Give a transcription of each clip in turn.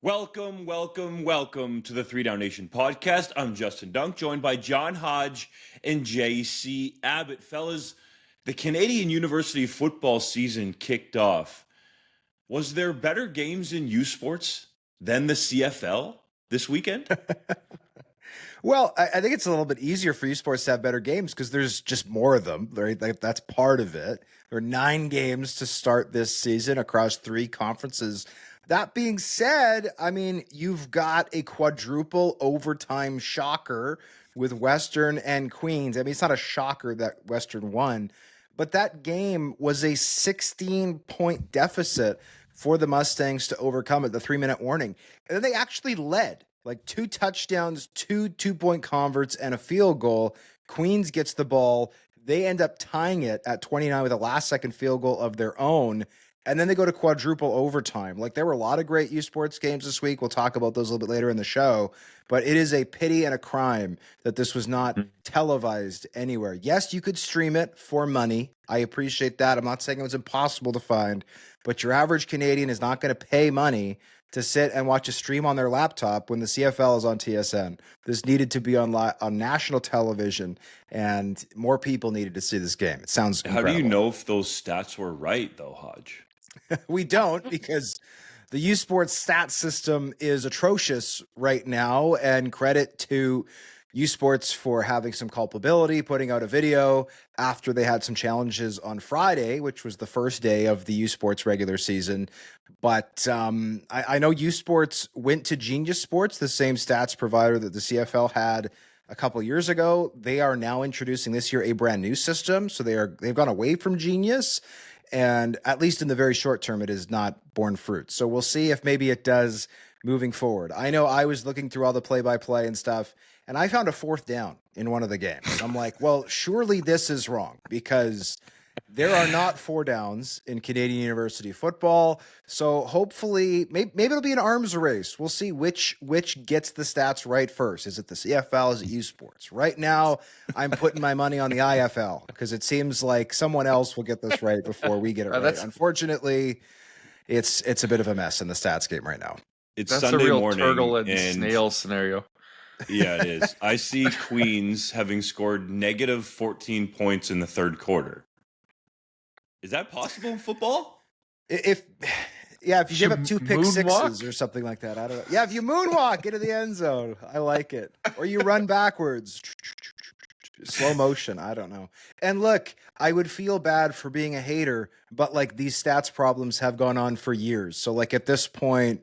Welcome to the 3DownNation podcast. I'm Justin Dunk, joined by John Hodge and JC Abbott. Fellas, the Canadian University football season kicked off. Was there better games in USports than the CFL this weekend? Well, I think it's a little bit easier for esports to have better games because there's just more of them, right? That's part of it. There are 9 games to start this season across 3 conferences. That being said, I mean, you've got a quadruple overtime shocker with Western and Queens. I mean, it's not a shocker that Western won, but that game was a 16-point deficit for the Mustangs to overcome it, the 3-minute warning. And then they actually led. Like 2 touchdowns, 2 2-point converts, and a field goal. Queens gets the ball. They end up tying it at 29 with a last-second field goal of their own. And then they go to quadruple overtime. Like, there were a lot of great U Sports games this week. We'll talk about those a little bit later in the show. But it is a pity and a crime that this was not televised anywhere. Yes, you could stream it for money. I appreciate that. I'm not saying it was impossible to find. But your average Canadian is not going to pay money to sit and watch a stream on their laptop when the CFL is on TSN. This needed to be on national television, and more people needed to see this game. It sounds incredible. How do you know if those stats were right, though, Hodge? We don't, because the U Sports stat system is atrocious right now, and credit to U Sports for having some culpability, putting out a video after they had some challenges on Friday, which was the first day of the U Sports regular season. But I know U Sports went to Genius Sports, the same stats provider that the CFL had a couple years ago. They are now introducing this year a brand new system, so they've gone away from Genius. And at least in the very short term, it has not borne fruit. So we'll see if maybe it does moving forward. I know I was looking through all the play-by-play and stuff, and I found a 4th down in one of the games. I'm like, well, surely this is wrong, because there are not 4 downs in Canadian University football. So hopefully, maybe it'll be an arms race. We'll see which gets the stats right first. Is it the CFL? Is it U Sports? Right now, I'm putting my money on the IFL because it seems like someone else will get this right before we get it right. Unfortunately, it's a bit of a mess in the stats game right now. That's Sunday a real morning, turtle and snail scenario. Yeah, it is. I see Queens having scored negative 14 points in the third quarter. Is that possible in football? If you give up 2 pick sixes or something like that, I don't know. Yeah, if you moonwalk into the end zone, I like it. Or you run backwards, slow motion. I don't know. And look, I would feel bad for being a hater, but like, these stats problems have gone on for years. So like, at this point,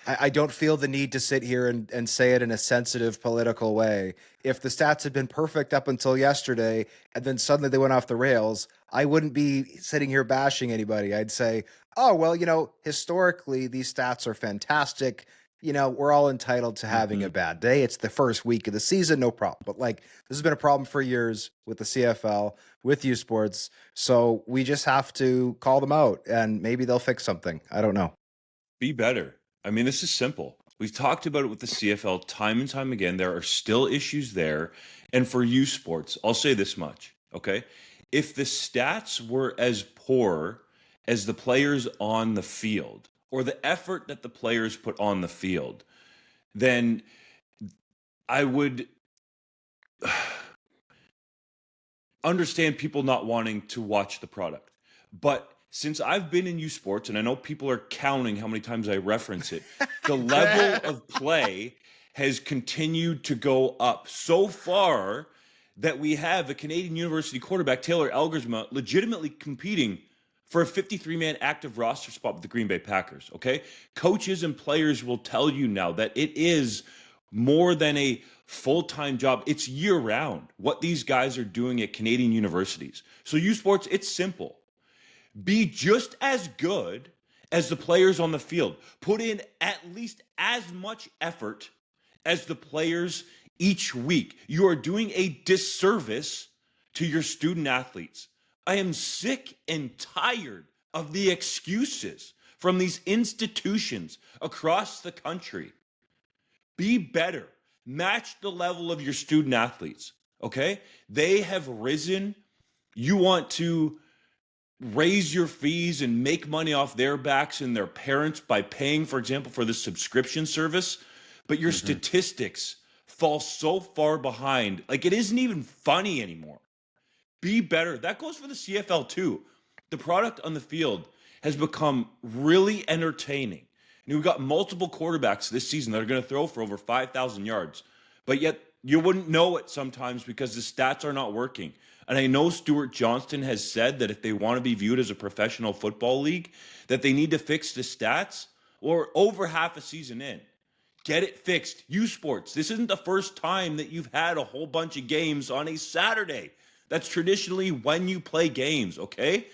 I don't feel the need to sit here and say it in a sensitive political way. If the stats had been perfect up until yesterday, and then suddenly they went off the rails, I wouldn't be sitting here bashing anybody. I'd say, oh, well, historically, these stats are fantastic. We're all entitled to having a bad day. It's the first week of the season, no problem. But like, this has been a problem for years with the CFL, with U Sports. So we just have to call them out, and maybe they'll fix something. I don't know. Be better. I mean, this is simple. We've talked about it with the CFL time and time again. There are still issues there. And for U Sports, I'll say this much, okay? If the stats were as poor as the players on the field, or the effort that the players put on the field, then I would understand people not wanting to watch the product. But since I've been in U Sports, and I know people are counting how many times I reference it, the level of play has continued to go up so far that we have a Canadian University quarterback, Taylor Elgersma, legitimately competing for a 53-man active roster spot with the Green Bay Packers, okay? Coaches and players will tell you now that it is more than a full-time job. It's year-round what these guys are doing at Canadian universities. So U Sports, it's simple. Be just as good as the players on the field. Put in at least as much effort as the players each week. You are doing a disservice to your student athletes. I am sick and tired of the excuses from these institutions across the country. Be better. Match the level of your student athletes, okay? They have risen. You want to raise your fees and make money off their backs and their parents by paying, for example, for the subscription service, but your statistics fall so far behind. Like, it isn't even funny anymore. Be better. That goes for the CFL too. The product on the field has become really entertaining. And we've got multiple quarterbacks this season that are going to throw for over 5,000 yards, but yet you wouldn't know it sometimes because the stats are not working. And I know Stuart Johnston has said that if they want to be viewed as a professional football league, that they need to fix the stats. Or over half a season in. Get it fixed. USports, this isn't the first time that you've had a whole bunch of games on a Saturday. That's traditionally when you play games, okay?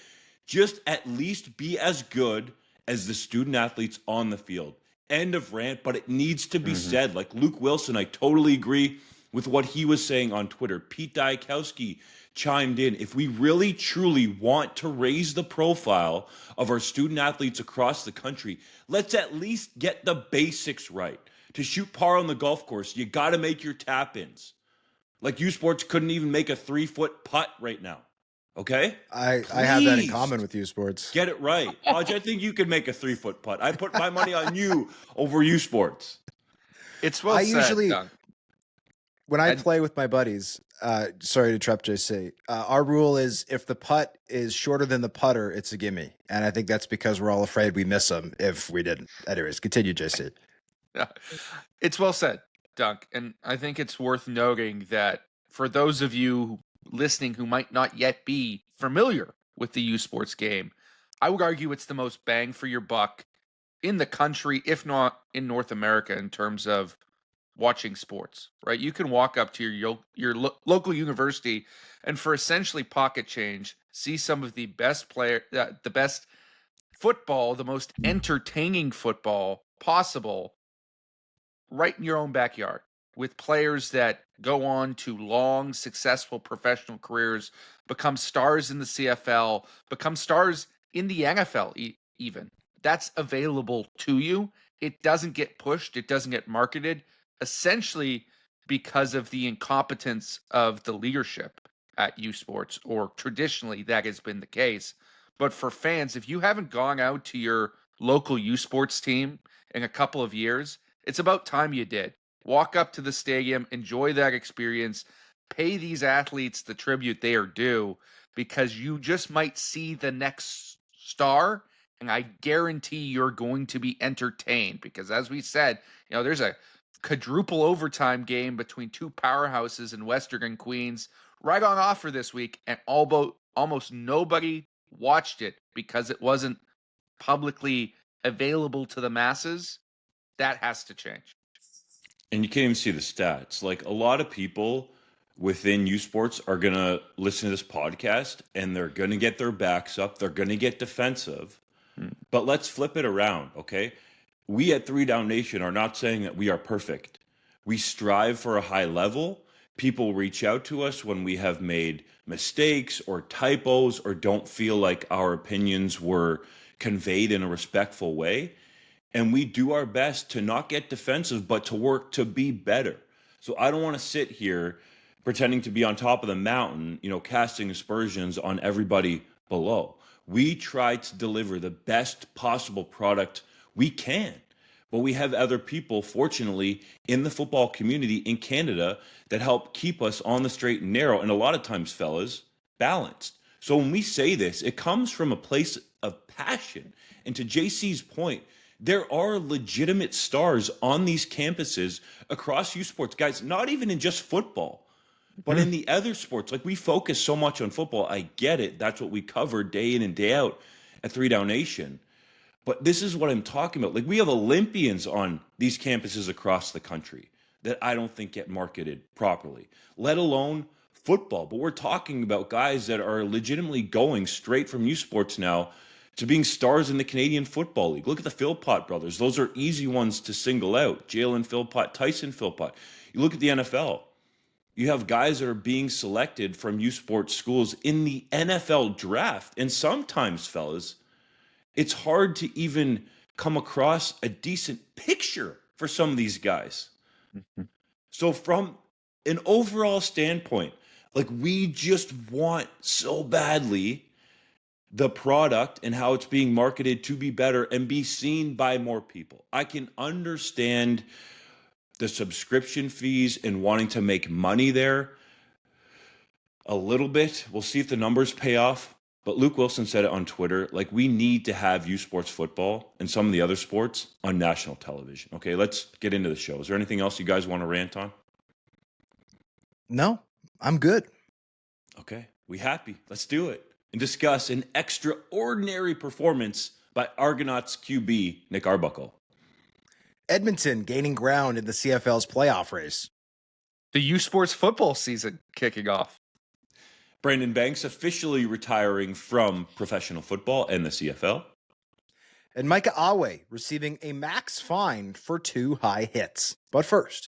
Just at least be as good as the student athletes on the field. End of rant, but it needs to be said. Like Luke Wilson, I totally agree with what he was saying on Twitter. Pete Diakowski chimed in. If we really truly want to raise the profile of our student athletes across the country, let's at least get the basics right. To shoot par on the golf course, you got to make your tap-ins. Like USports couldn't even make a 3-foot putt right now. Okay? I have that in common with USports. Get it right. Hodge, I think you could make a 3-foot putt. I put my money on you over USports. It's well said, Doug. When I play with my buddies, sorry to interrupt, JC, our rule is if the putt is shorter than the putter, it's a gimme. And I think that's because we're all afraid we miss them if we didn't. Anyways, continue, JC. Yeah. It's well said, Doug. And I think it's worth noting that for those of you listening who might not yet be familiar with the USports game, I would argue it's the most bang for your buck in the country, if not in North America, in terms of watching sports, right? You can walk up to your local university and for essentially pocket change, see some of the best the best football, the most entertaining football possible right in your own backyard with players that go on to long, successful professional careers, become stars in the CFL, become stars in the NFL even. That's available to you. It doesn't get pushed. It doesn't get marketed, essentially because of the incompetence of the leadership at USports, or traditionally that has been the case. But for fans, if you haven't gone out to your local USports team in a couple of years, it's about time you did. Walk up to the stadium, enjoy that experience, pay these athletes the tribute they are due, because you just might see the next star, and I guarantee you're going to be entertained. Because as we said, there's a quadruple overtime game between two powerhouses in Western and Queens right on offer this week, and almost nobody watched it because it wasn't publicly available to the masses. That has to change. And you can't even see the stats. Like, a lot of people within USports are going to listen to this podcast and they're going to get their backs up. They're going to get defensive. But let's flip it around, okay? We at 3DownNation are not saying that we are perfect. We strive for a high level. People reach out to us when we have made mistakes or typos or don't feel like our opinions were conveyed in a respectful way. And we do our best to not get defensive, but to work to be better. So I don't want to sit here pretending to be on top of the mountain, casting aspersions on everybody below. We try to deliver the best possible product we can. But we have other people, fortunately, in the football community in Canada that help keep us on the straight and narrow. And a lot of times, fellas, balanced. So when we say this, it comes from a place of passion. And to JC's point, there are legitimate stars on these campuses across USports, guys, not even in just football, but in the other sports. Like, we focus so much on football. I get it. That's what we cover day in and day out at 3DownNation. But this is what I'm talking about. Like, we have Olympians on these campuses across the country that I don't think get marketed properly, let alone football. But we're talking about guys that are legitimately going straight from USports now to being stars in the Canadian Football League. Look at the Philpott brothers. Those are easy ones to single out. Jalen Philpott, Tyson Philpott. You look at the NFL. You have guys that are being selected from USports schools in the NFL draft. And sometimes, fellas, it's hard to even come across a decent picture for some of these guys. So from an overall standpoint, like, we just want so badly the product and how it's being marketed to be better and be seen by more people. I can understand the subscription fees and wanting to make money there a little bit. We'll see if the numbers pay off. But Luke Wilson said it on Twitter, like, we need to have USports football and some of the other sports on national television. Okay, let's get into the show. Is there anything else you guys want to rant on? No, I'm good. Okay, we happy. Let's do it and discuss an extraordinary performance by Argonauts QB Nick Arbuckle. Edmonton gaining ground in the CFL's playoff race. The USports football season kicking off. Brandon Banks officially retiring from professional football and the CFL. And Micah Awe receiving a max fine for 2 high hits. But first,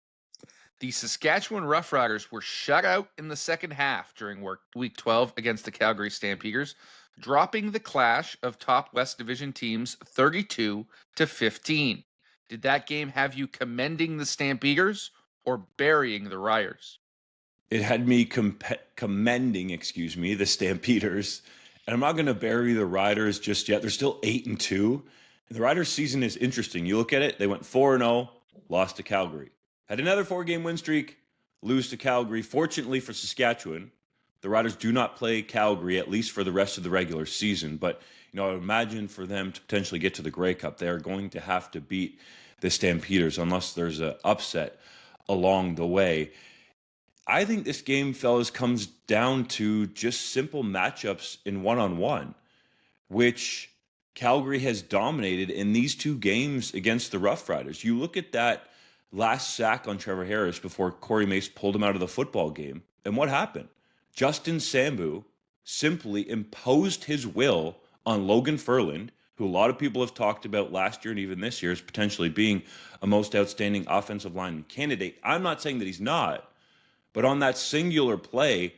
the Saskatchewan Roughriders were shut out in the second half during Week 12 against the Calgary Stampeders, dropping the clash of top West Division teams 32-15. Did that game have you commending the Stampeders or burying the Riders? It had me commending, the Stampeders. And I'm not going to bury the Riders just yet. They're still 8-2. And the Riders' season is interesting. You look at it, they went 4-0, lost to Calgary. Had another 4-game win streak, lose to Calgary. Fortunately for Saskatchewan, the Riders do not play Calgary, at least for the rest of the regular season. But, I would imagine for them to potentially get to the Grey Cup, they are going to have to beat the Stampeders unless there's an upset along the way. I think this game, fellas, comes down to just simple matchups in one-on-one, which Calgary has dominated in these 2 games against the Rough Riders. You look at that last sack on Trevor Harris before Corey Mace pulled him out of the football game, and what happened? Justin Sambu simply imposed his will on Logan Ferland, who a lot of people have talked about last year and even this year as potentially being a most outstanding offensive lineman candidate. I'm not saying that he's not, but on that singular play,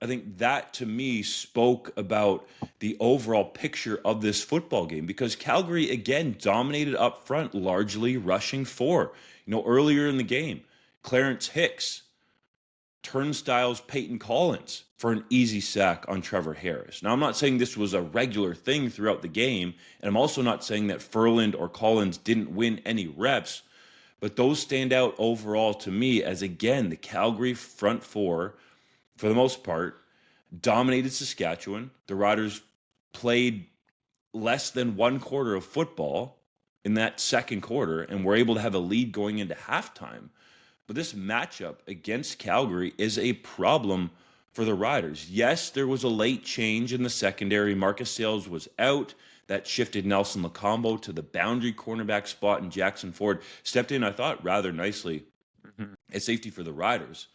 I think that to me spoke about the overall picture of this football game, because Calgary, again, dominated up front, largely rushing 4. Earlier in the game, Clarence Hicks turnstiles Peyton Collins for an easy sack on Trevor Harris. Now, I'm not saying this was a regular thing throughout the game, and I'm also not saying that Ferland or Collins didn't win any reps, but those stand out overall to me as, again, the Calgary front 4, for the most part, dominated Saskatchewan. The Riders played less than 1 quarter of football in that second quarter and were able to have a lead going into halftime. But this matchup against Calgary is a problem for the Riders. Yes, there was a late change in the secondary. Marcus Sales was out. That shifted Nelson Lacombo to the boundary cornerback spot, and Jackson Ford stepped in, I thought, rather nicely at safety for the Riders.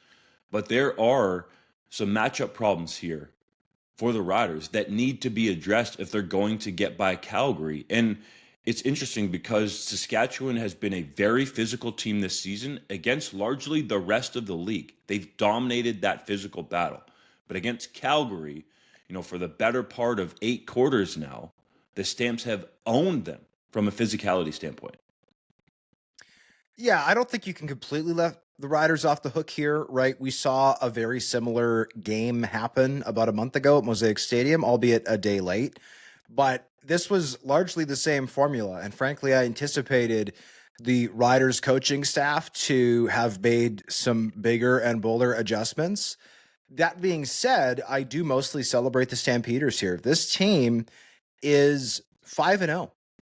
But there are some matchup problems here for the Riders that need to be addressed if they're going to get by Calgary. And it's interesting because Saskatchewan has been a very physical team this season against largely the rest of the league. They've dominated that physical battle. But against Calgary, for the better part of 8 quarters now, the Stamps have owned them from a physicality standpoint. Yeah, I don't think you can completely let the Riders off the hook here, right? We saw a very similar game happen about a month ago at Mosaic Stadium, albeit a day late. But this was largely the same formula. And frankly, I anticipated the Riders coaching staff to have made some bigger and bolder adjustments. That being said, I do mostly celebrate the Stampeders here. This team is 5-0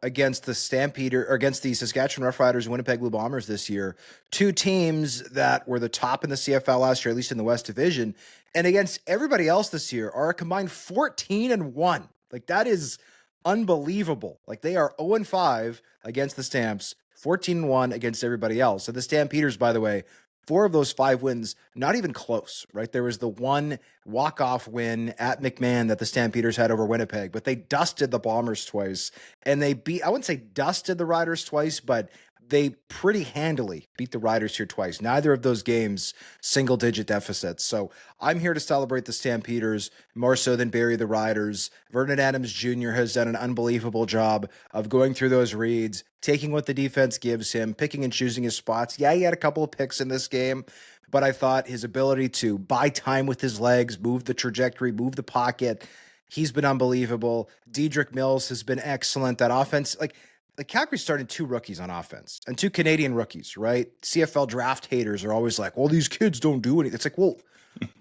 against the Saskatchewan Roughriders and Winnipeg Blue Bombers this year. 2 teams that were the top in the CFL last year, at least in the West Division, and against everybody else this year are a combined 14-1. Like, that is unbelievable. Like, they are 0-5 against the Stamps, 14-1 against everybody else. So the Stampeders, by the way, 4 of those 5 wins, not even close, right? There was the one walk-off win at McMahon that the Stampeders had over Winnipeg, but they dusted the Bombers twice, and they I wouldn't say dusted the Riders twice, but they pretty handily beat the Riders here twice. Neither of those games single-digit deficits. So I'm here to celebrate the Stampeders more so than bury the Riders. Vernon Adams Jr. has done an unbelievable job of going through those reads, taking what the defense gives him, picking and choosing his spots. Yeah, he had a couple of picks in this game, but I thought his ability to buy time with his legs, move the trajectory, move the pocket, He's been unbelievable. Dedrick Mills has been excellent. That offense, like Calgary's starting 2 rookies on offense and 2 Canadian rookies, right? CFL draft haters are always like, well, these kids don't do anything. It's like, well,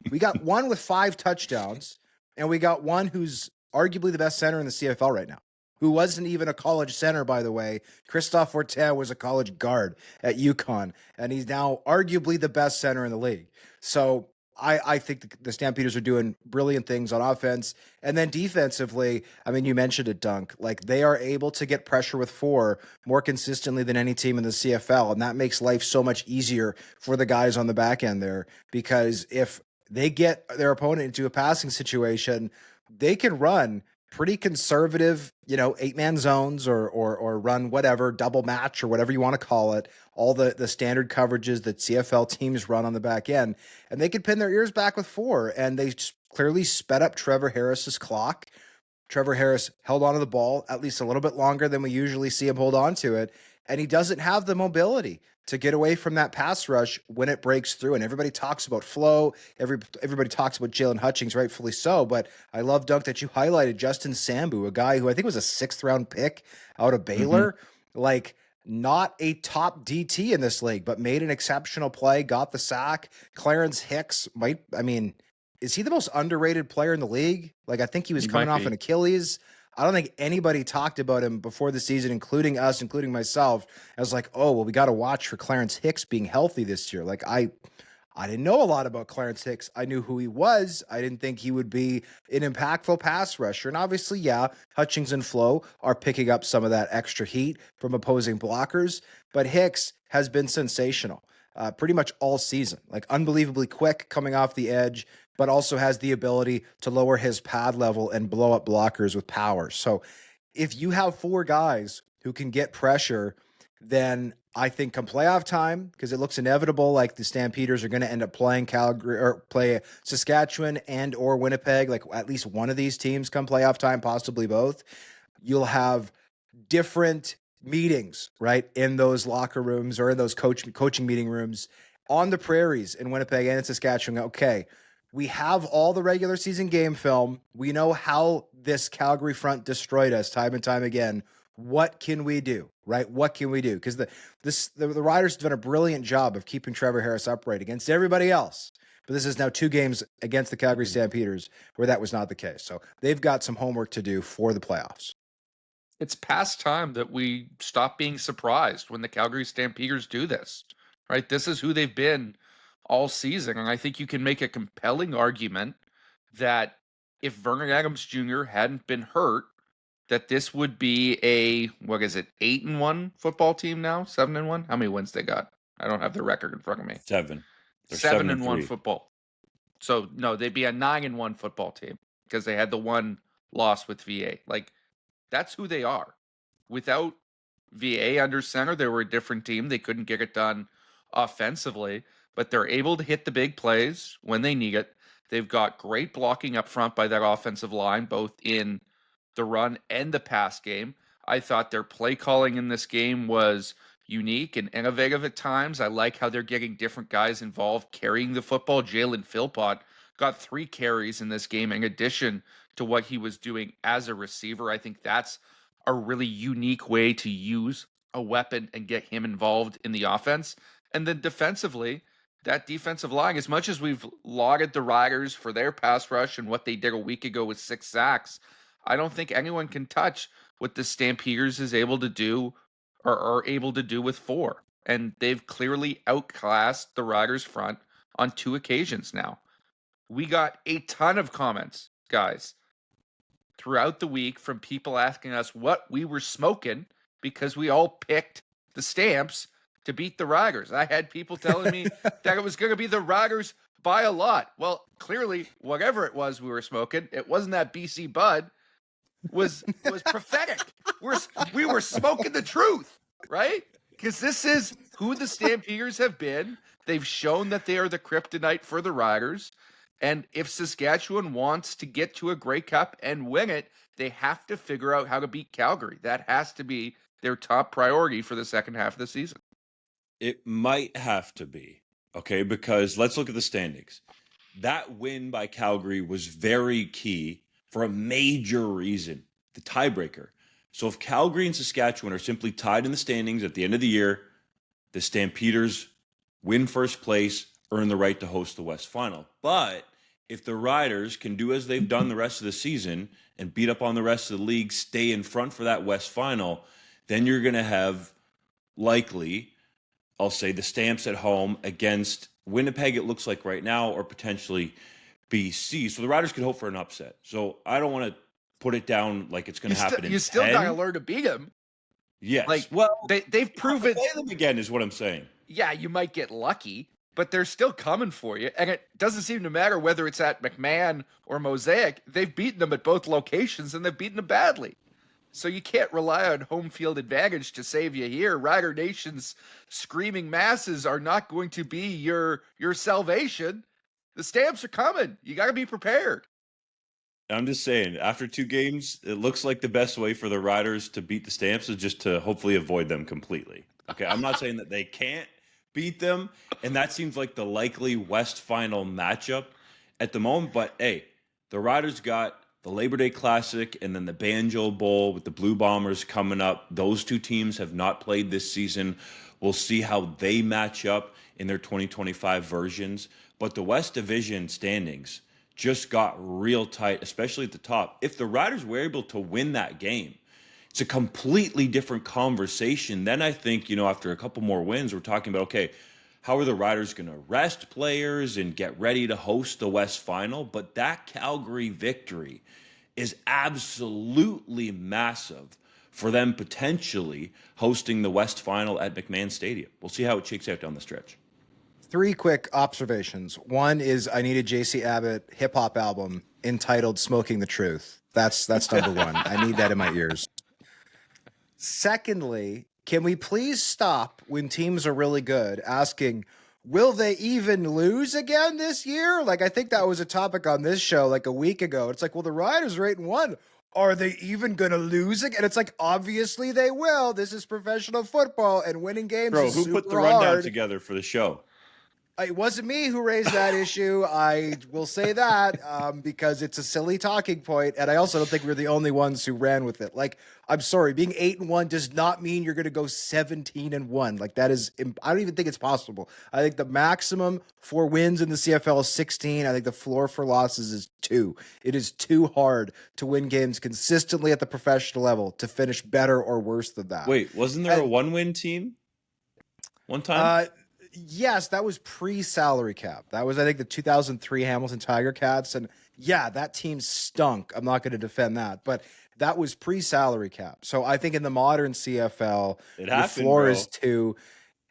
we got one with 5 touchdowns, and we got one who's arguably the best center in the CFL right now, who wasn't even a college center, by the way. Christophe Fortin was a college guard at UConn, and he's now arguably the best center in the league. So I think the Stampeders are doing brilliant things on offense. And then defensively, I mean, you mentioned it, Dunk. Like, they are able to get pressure with 4 more consistently than any team in the CFL. And that makes life so much easier for the guys on the back end there, because if they get their opponent into a passing situation, they can run pretty conservative, 8-man zones or run whatever, double match or whatever you want to call it, all the standard coverages that CFL teams run on the back end, and they could pin their ears back with 4, and they clearly sped up Trevor Harris's clock. Trevor Harris held onto the ball at least a little bit longer than we usually see him hold on to it, and he doesn't have the mobility to get away from that pass rush when it breaks through. And everybody talks about flow. Everybody talks about Jalen Hutchings, rightfully so. But I love, Dunk, that you highlighted Justin Sambu, a guy who I think was a 6th-round pick out of Baylor. Like, not a top DT in this league, but made an exceptional play, got the sack. Clarence Hicks is he the most underrated player in the league? Like, I think he was coming off an Achilles. I don't think anybody talked about him before the season, including us, including myself. I was like, oh, well, we got to watch for Clarence Hicks being healthy this year. Like, I didn't know a lot about Clarence Hicks. I knew who he was. I didn't think he would be an impactful pass rusher. And obviously, yeah, Hutchings and Flo are picking up some of that extra heat from opposing blockers. But Hicks has been sensational pretty much all season. Like, unbelievably quick coming off the edge, but also has the ability to lower his pad level and blow up blockers with power. So if you have 4 guys who can get pressure, then I think come playoff time, because it looks inevitable, like the Stampeders are going to end up playing Calgary or play Saskatchewan and or Winnipeg, like at least one of these teams come playoff time, possibly both. You'll have different meetings, right, in those locker rooms or in those coaching meeting rooms on the prairies in Winnipeg and in Saskatchewan. Okay, we have all the regular season game film. We know how this Calgary front destroyed us time and time again. What can we do, right? What can we do? Because the Riders have done a brilliant job of keeping Trevor Harris upright against everybody else. But this is now 2 games against the Calgary Stampeders where that was not the case. So they've got some homework to do for the playoffs. It's past time that we stop being surprised when the Calgary Stampeders do this, right? This is who they've been all season. And I think you can make a compelling argument that if Vernon Adams Jr. hadn't been hurt, that this would be a, 8-1 football team now? 7-1? How many wins they got? I don't have the record in front of me. 7. They're 7-1 football. So no, they'd be a 9-1 football team because they had the one loss with VA. Like, that's who they are. Without VA under center, they were a different team. They couldn't get it done offensively, but they're able to hit the big plays when they need it. They've got great blocking up front by that offensive line, both in the run and the pass game. I thought their play calling in this game was unique and innovative at times. I like how they're getting different guys involved carrying the football. Jalen Philpott got 3 carries in this game in addition to what he was doing as a receiver. I think that's a really unique way to use a weapon and get him involved in the offense. And then defensively, that defensive line, as much as we've lauded the Riders for their pass rush and what they did a week ago with 6 sacks, I don't think anyone can touch what the Stampeders is able to do or are able to do with 4. And they've clearly outclassed the Riders front on 2 occasions now. We got a ton of comments, guys, throughout the week from people asking us what we were smoking because we all picked the Stamps to beat the Riders. I had people telling me that it was going to be the Riders by a lot. Well, clearly, whatever it was we were smoking, it wasn't that BC Bud, was prophetic. We were smoking the truth, right? Because this is who the Stampeders have been. They've shown that they are the kryptonite for the Riders. And if Saskatchewan wants to get to a Grey Cup and win it, they have to figure out how to beat Calgary. That has to be their top priority for the second half of the season. It might have to be, okay, because let's look at the standings. That win by Calgary was very key for a major reason, the tiebreaker. So if Calgary and Saskatchewan are simply tied in the standings at the end of the year, the Stampeders win first place, earn the right to host the West Final. But if the Riders can do as they've done the rest of the season and beat up on the rest of the league, stay in front for that West Final, then you're going to have likely, I'll say, the Stamps at home against Winnipeg, it looks like right now, or potentially BC. So the Riders could hope for an upset. So I don't want to put it down like it's going to happen in 10. You still got to learn to beat them. Yes. Like, well, they've proven. Play them again is what I'm saying. Yeah, you might get lucky, but they're still coming for you. And it doesn't seem to matter whether it's at McMahon or Mosaic. They've beaten them at both locations, and they've beaten them badly. So you can't rely on home field advantage to save you here. Rider Nation's screaming masses are not going to be your salvation. The Stamps are coming. You got to be prepared. I'm just saying, after 2 games, it looks like the best way for the Riders to beat the Stamps is just to hopefully avoid them completely. Okay, I'm not saying that they can't beat them, and that seems like the likely West Final matchup at the moment. But hey, the Riders got the Labor Day Classic and then the Banjo Bowl with the Blue Bombers coming up. Those 2 teams have not played this season. We'll see how they match up in their 2025 versions. But the West Division standings just got real tight, especially at the top. If the Riders were able to win that game, it's a completely different conversation. Then I think, after a couple more wins, we're talking about, okay, how are the Riders going to rest players and get ready to host the West Final? But that Calgary victory is absolutely massive for them potentially hosting the West Final at McMahon Stadium. We'll see how it shakes out down the stretch. 3 quick observations. One is I need a JC Abbott hip-hop album entitled Smoking the Truth. That's number one. I need that in my ears. Secondly, can we please stop when teams are really good asking, will they even lose again this year? Like, I think that was a topic on this show like a week ago. It's like, well, the Riders are 8-1. Are they even going to lose again? It's like, obviously they will. This is professional football, and winning games is super hard. Who put the rundown together for the show? It wasn't me who raised that issue. I will say that because it's a silly talking point, and I also don't think we're the only ones who ran with it. Like, I'm sorry, being 8-1 does not mean you're going to go 17-1. Like, that is, I don't even think it's possible. I think the maximum for wins in the CFL is 16. I think the floor for losses is 2. It is too hard to win games consistently at the professional level to finish better or worse than that. Wait, wasn't there a 1-win team one time? Yes, that was pre-salary cap. That was, I think, the 2003 Hamilton Tiger Cats. And yeah, that team stunk. I'm not going to defend that. But that was pre-salary cap. So I think in the modern CFL, the floor is 2.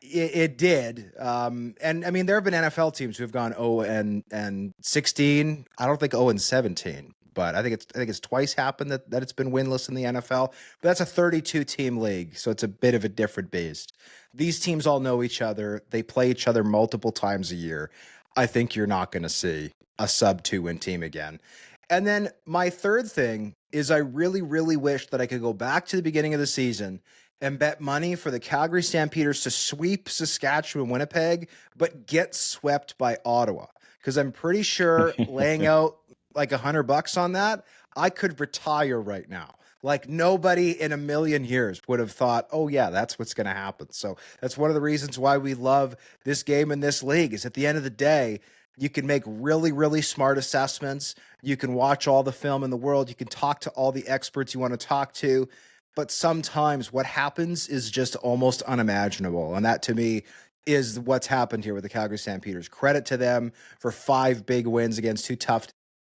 It did. And I mean, there have been NFL teams who have gone 0-16. I don't think 0-17. But I think it's twice happened that it's been winless in the NFL. But that's a 32-team league, so it's a bit of a different beast. These teams all know each other. They play each other multiple times a year. I think you're not going to see a sub-2-win team again. And then my third thing is I really, really wish that I could go back to the beginning of the season and bet money for the Calgary Stampeders to sweep Saskatchewan, Winnipeg, but get swept by Ottawa. Because I'm pretty sure laying out like $100 on that, I could retire right now. Like, nobody in a million years would have thought, oh yeah, that's what's going to happen. So that's one of the reasons why we love this game in this league, is at the end of the day, you can make really, really smart assessments. You can watch all the film in the world. You can talk to all the experts you want to talk to. But sometimes what happens is just almost unimaginable. And that, to me, is what's happened here with the Calgary Stampeders. Credit to them for 5 big wins against 2 tough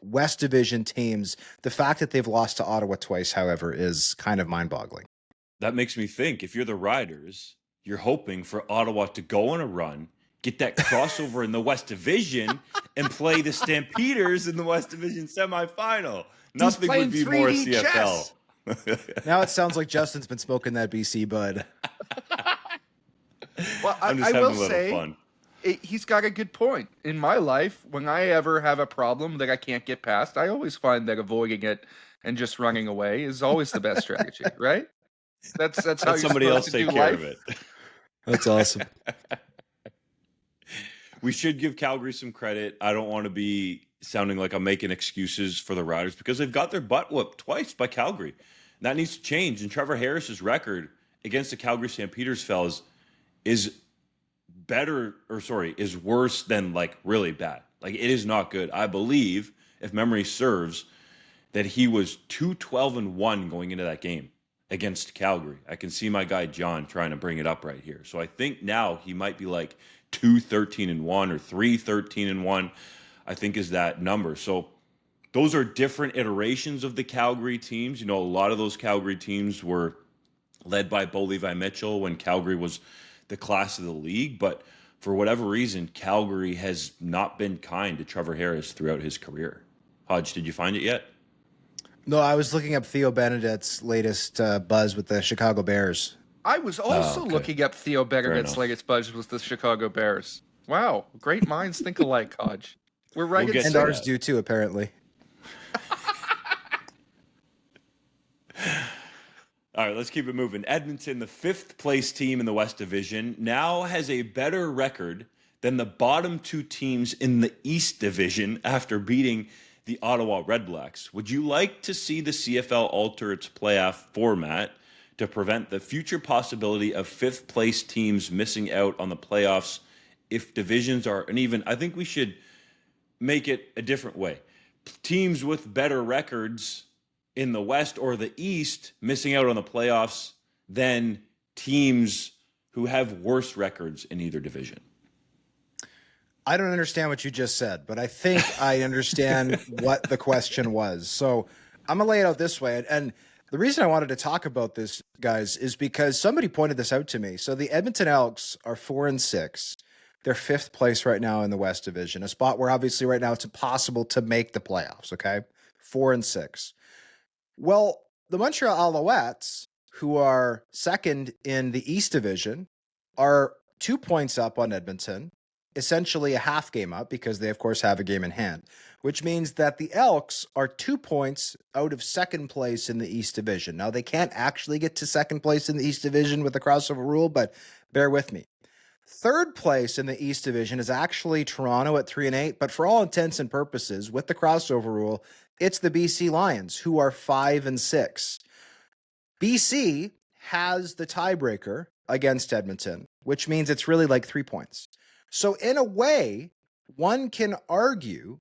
West Division teams. The fact that they've lost to Ottawa twice, however, is kind of mind-boggling. That makes me think, if you're the Riders, you're hoping for Ottawa to go on a run, get that crossover in the West Division, and play the Stampeders in the West Division semifinal. Nothing would be more CFL. Now it sounds like Justin's been smoking that BC bud. Well, I will say, fun. He's got a good point. In my life, when I ever have a problem that I can't get past, I always find that avoiding it and just running away is always the best strategy, right? That's how somebody else take care of it. That's awesome. We should give Calgary some credit. I don't want to be sounding like I'm making excuses for the Riders because they've got their butt whooped twice by Calgary. That needs to change. And Trevor Harris's record against the Calgary Stampeders fellas is worse than like really bad. Like, it is not good. I believe, if memory serves, that he was 2-12-1 going into that game against Calgary. I can see my guy John trying to bring it up right here. So I think now he might be like 2-13-1 or 3-13-1, I think is that number. So those are different iterations of the Calgary teams. You know, a lot of those Calgary teams were led by Bo Levi Mitchell when Calgary was the class of the league. But for whatever reason, Calgary has not been kind to Trevor Harris throughout his career. Hodge, did you find it yet? No, I was looking up Theo Benedet's latest buzz with the Chicago Bears. I was also looking up Theo Benedet's latest buzz with the Chicago Bears. Wow, great minds think alike, Hodge. We're right. And ours do too, apparently. All right, let's keep it moving. Edmonton, the 5th place team in the West Division, now has a better record than the bottom 2 teams in the East Division after beating the Ottawa Redblacks. Would you like to see the CFL alter its playoff format to prevent the future possibility of 5th place teams missing out on the playoffs if divisions are uneven? I think we should make it a different way. Teams with better records in the West or the East missing out on the playoffs than teams who have worse records in either division. I don't understand what you just said, but I think I understand what the question was. So I'm going to lay it out this way. And the reason I wanted to talk about this, guys, is because somebody pointed this out to me. So the Edmonton Elks are 4-6. They're 5th place right now in the West Division, a spot where obviously right now it's impossible to make the playoffs, okay? 4-6. Well, the Montreal Alouettes, who are 2nd in the East Division, are 2 points up on Edmonton, essentially a half game up because they, of course, have a game in hand, which means that the Elks are 2 points out of 2nd place in the East Division. Now, they can't actually get to 2nd place in the East Division with the crossover rule, but bear with me. 3rd place in the East Division is actually Toronto at 3-8, but for all intents and purposes, with the crossover rule, it's the BC Lions, who are 5-6. BC has the tiebreaker against Edmonton, which means it's really like 3 points. So in a way, one can argue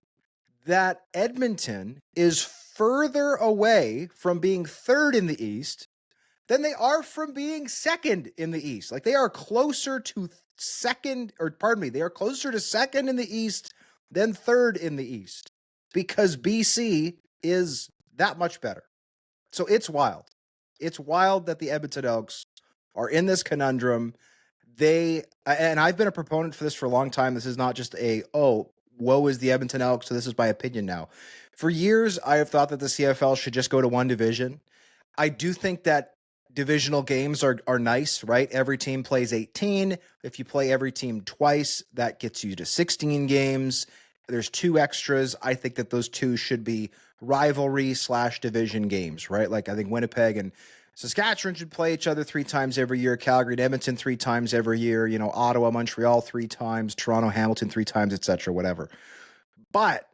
that Edmonton is further away from being 3rd in the East than they are from being 2nd in the East. Like, they are closer to 2nd, or pardon me, they are closer to 2nd in the East than 3rd in the East because BC is that much better. So it's wild. It's wild that the Edmonton Elks are in this conundrum. And I've been a proponent for this for a long time. This is not just woe is the Edmonton Elks, so this is my opinion now. For years, I have thought that the CFL should just go to one division. I do think that divisional games are nice, right? Every team plays 18. If you play every team twice, that gets you to 16 games. There's 2 extras. I think that those 2 should be rivalry/division games, right? Like, I think Winnipeg and Saskatchewan should play each other 3 times every year. Calgary and Edmonton 3 times every year. You know, Ottawa, Montreal 3 times. Toronto, Hamilton 3 times, etc., whatever. But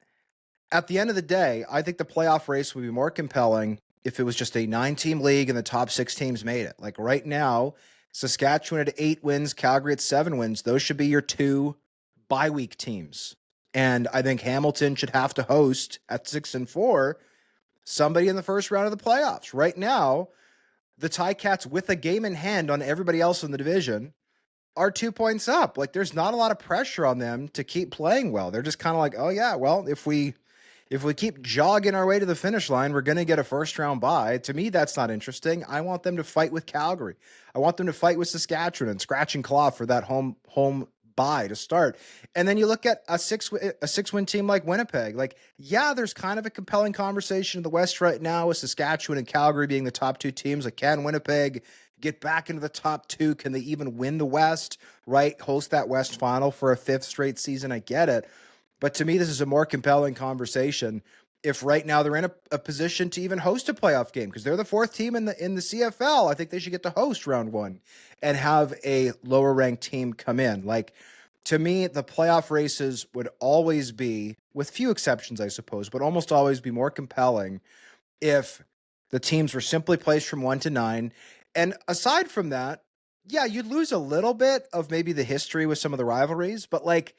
at the end of the day, I think the playoff race would be more compelling if it was just a 9-team league and the top 6 teams made it. Like right now, Saskatchewan at 8 wins, Calgary at 7 wins. Those should be your 2 bye-week teams. And I think Hamilton should have to host at 6-4 somebody in the first round of the playoffs. Right now, the Ticats, with a game in hand on everybody else in the division, are 2 points up. Like, there's not a lot of pressure on them to keep playing well. They're just kind of like, oh yeah, well, if we keep jogging our way to the finish line, we're going to get a first round bye. To me, that's not interesting. I want them to fight with Calgary. I want them to fight with Saskatchewan and scratch and claw for that home bye to start. And then you look at a 6-win team like Winnipeg. Like, yeah, there's kind of a compelling conversation in the West right now with Saskatchewan and Calgary being the top 2 teams. Like, can Winnipeg get back into the top 2? Can they even win the West, right? Host that West final for a 5th straight season. I get it. But to me, this is a more compelling conversation if right now they're in a position to even host a playoff game, because they're the 4th team in the CFL. I think they should get to host round 1 and have a lower ranked team come in. Like, to me, the playoff races would always be, with few exceptions, I suppose, but almost always be more compelling if the teams were simply placed from 1 to 9. And aside from that, yeah, you'd lose a little bit of maybe the history with some of the rivalries, but like,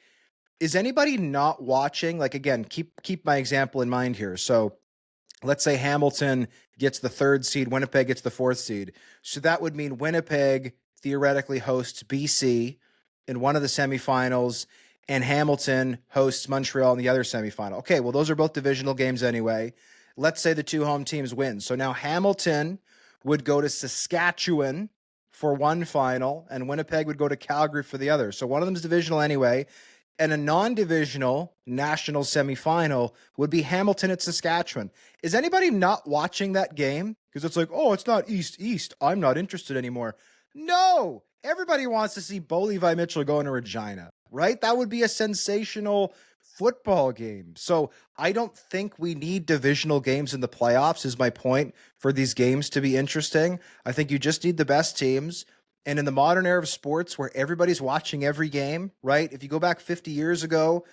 is anybody not watching? Like, again, keep my example in mind here. So let's say Hamilton gets the 3rd seed, Winnipeg gets the 4th seed. So that would mean Winnipeg theoretically hosts BC in one of the semifinals, and Hamilton hosts Montreal in the other semifinal. Okay, well, those are both divisional games anyway. Let's say the 2 home teams win. So now Hamilton would go to Saskatchewan for one final, and Winnipeg would go to Calgary for the other. So one of them is divisional anyway. And a non-divisional national semifinal would be Hamilton at Saskatchewan. Is anybody not watching that game? Because it's like, oh, it's not East. I'm not interested anymore. No, everybody wants to see Bo Levi Mitchell go into Regina, right? That would be a sensational football game. So I don't think we need divisional games in the playoffs, is my point, for these games to be interesting. I think you just need the best teams. And in the modern era of sports where everybody's watching every game, right? If you go back 50 years ago,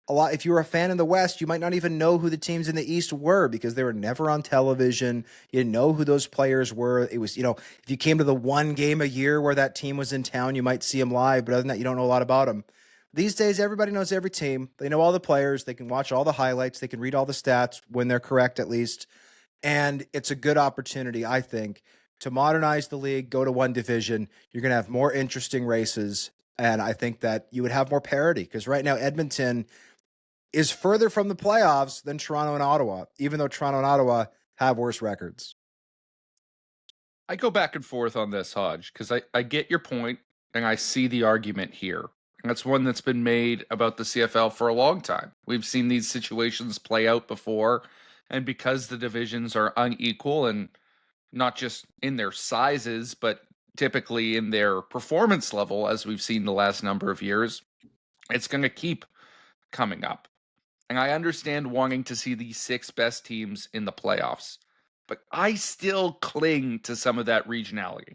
if you were a fan in the West, you might not even know who the teams in the East were because they were never on television. You didn't know who those players were. It was, if you came to the one game a year where that team was in town, you might see them live. But other than that, you don't know a lot about them. These days, everybody knows every team. They know all the players. They can watch all the highlights. They can read all the stats when they're correct, at least. And it's a good opportunity, I think, to modernize the league, go to one division. You're going to have more interesting races. And I think that you would have more parity because right now Edmonton is further from the playoffs than Toronto and Ottawa, even though Toronto and Ottawa have worse records. I go back and forth on this, Hodge, because I get your point and I see the argument here. And that's one that's been made about the CFL for a long time. We've seen these situations play out before. And because the divisions are unequal and not just in their sizes, but typically in their performance level, as we've seen the last number of years, it's going to keep coming up. And I understand wanting to see the 6 best teams in the playoffs, but I still cling to some of that regionality.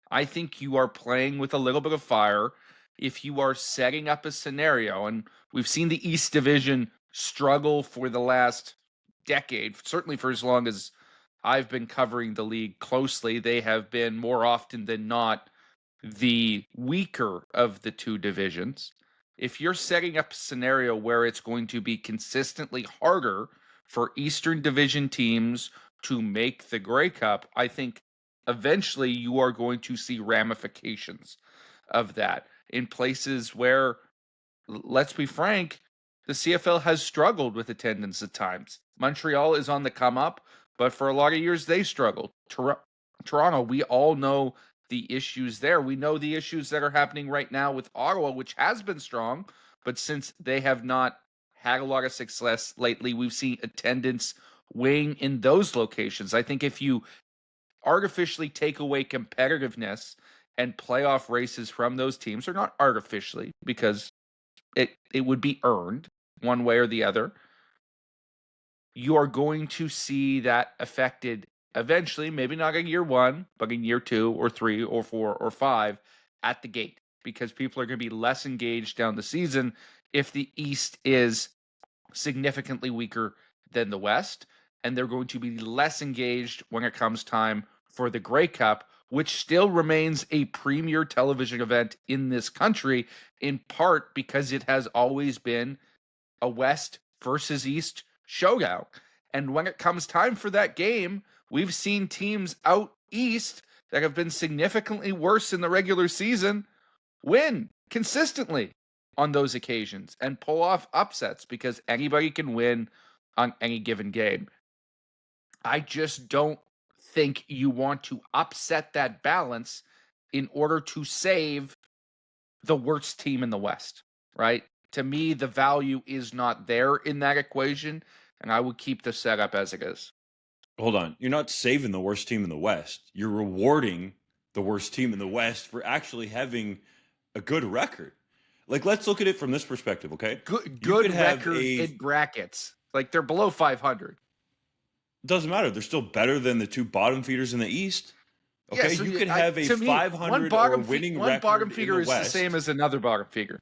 I think you are playing with a little bit of fire if you are setting up a scenario, and we've seen the East Division struggle for the last decade, certainly for as long as I've been covering the league closely. They have been more often than not the weaker of the 2 divisions. If you're setting up a scenario where it's going to be consistently harder for Eastern Division teams to make the Grey Cup, I think eventually you are going to see ramifications of that in places where, let's be frank, the CFL has struggled with attendance at times. Montreal is on the come up, but for a lot of years they struggled. Toronto, we all know the issues there. We know the issues that are happening right now with Ottawa, which has been strong, but since they have not had a lot of success lately, we've seen attendance weighing in those locations. I think if you artificially take away competitiveness and playoff races from those teams, or not artificially, because it would be earned one way or the other, you are going to see that affected eventually, maybe not in year 1, but in year 2 or 3 or 4 or 5 at the gate, because people are going to be less engaged down the season if the East is significantly weaker than the West, and they're going to be less engaged when it comes time for the Grey Cup, which still remains a premier television event in this country, in part because it has always been a West versus East showdown. And when it comes time for that game, we've seen teams out East that have been significantly worse in the regular season win consistently on those occasions and pull off upsets because anybody can win on any given game. I just don't think you want to upset that balance in order to save the worst team in the West, right? To me, the value is not there in that equation, and I would keep the setup as it is. Hold on. You're not saving the worst team in the West. You're rewarding the worst team in the West for actually having a good record. Like, let's look at it from this perspective, okay? Good record in brackets. Like, they're below 500. Doesn't matter. They're still better than the 2 bottom feeders in the East. Okay, yeah, so you could have a 500 or winning record. One bottom feeder in the is West. the same as another bottom feeder.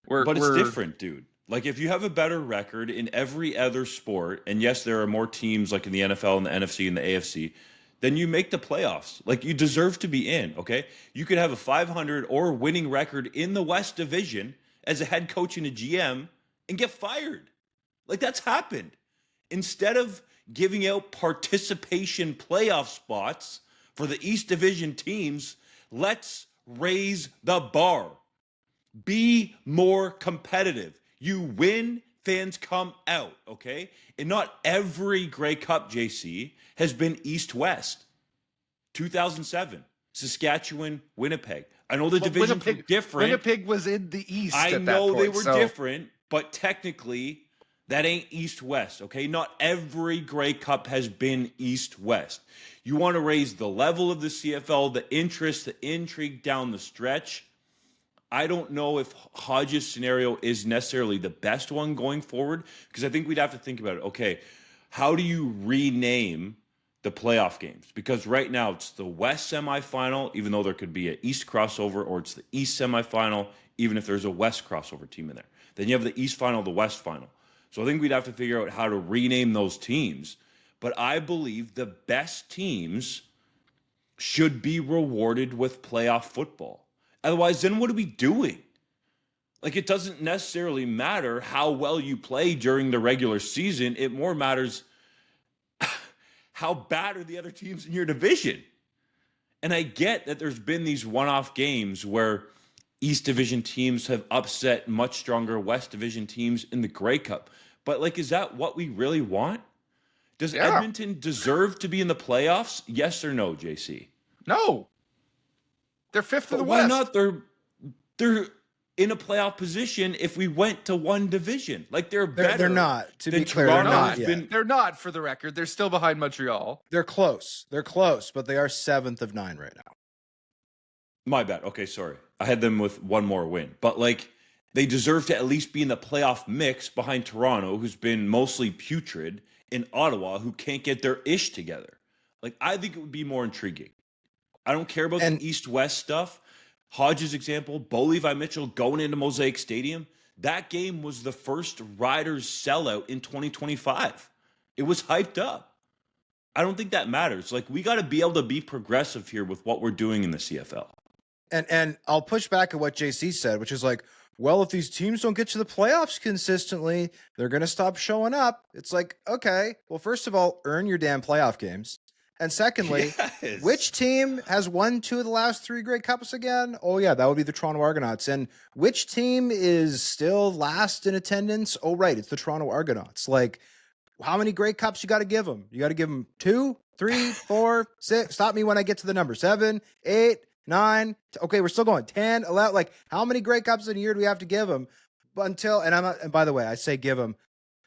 But it's different, dude. Like, if you have a better record in every other sport, and yes, there are more teams like in the NFL and the NFC and the AFC, then you make the playoffs. Like, you deserve to be in, okay? You could have a 500 or winning record in the West Division as a head coach and a GM and get fired. Like, that's happened. Instead of giving out participation playoff spots for the East Division teams, let's raise the bar. Be more competitive. You win, fans come out, okay? And not every Grey Cup, JC, has been East-West. 2007, Saskatchewan, Winnipeg. I know the divisions were different. Winnipeg was in the East. I know they were different, but technically, that ain't East-West, okay? Not every Grey Cup has been East-West. You want to raise the level of the CFL, the interest, the intrigue down the stretch. I don't know if Hodge's scenario is necessarily the best one going forward, because I think we'd have to think about it. Okay, how do you rename the playoff games? Because right now it's the West semifinal, even though there could be an East crossover, or it's the East semifinal, even if there's a West crossover team in there. Then you have the East final, the West final. So I think we'd have to figure out how to rename those teams. But I believe the best teams should be rewarded with playoff football. Otherwise, then what are we doing? Like, it doesn't necessarily matter how well you play during the regular season. It more matters how bad are the other teams in your division. And I get that there's been these one-off games where East Division teams have upset much stronger West Division teams in the Grey Cup. But, like, is that what we really want? Does Edmonton deserve to be in the playoffs? Yes or no, JC? No. They're fifth in the Why West. not? They're in a playoff position if we went to one division. Like, they're better. They're not. To be clear, They're they're not. not. They're not, for the record. They're still behind Montreal. They're close. They're close, but they are 7th of 9 right now. My bad. Okay, sorry. I had them with one more win. But, like, they deserve to at least be in the playoff mix behind Toronto, who's been mostly putrid, in Ottawa, who can't get their ish together. Like, I think it would be more intriguing. I don't care about the East-West stuff. Hodge's example, Bo Levi Mitchell going into Mosaic Stadium, that game was the first Riders sellout in 2025. It was hyped up. I don't think that matters. Like, we got to be able to be progressive here with what we're doing in the CFL. And I'll push back at what JC said, which is like, well, if these teams don't get to the playoffs consistently, they're going to stop showing up. It's like, okay, well, first of all, earn your damn playoff games. And secondly, which team has won 2 of the last 3 Grey Cups again? Oh, yeah, that would be the Toronto Argonauts. And which team is still last in attendance? Oh, right, it's the Toronto Argonauts. Like, how many Grey Cups you got to give them? You got to give them 2, 3, 4, 6. Stop me when I get to the number. 7, 8, 9. Okay, we're still going. 10, 11. Like, how many Grey Cups in a year do we have to give them? But until, and I'm not, and by the way, I say give them.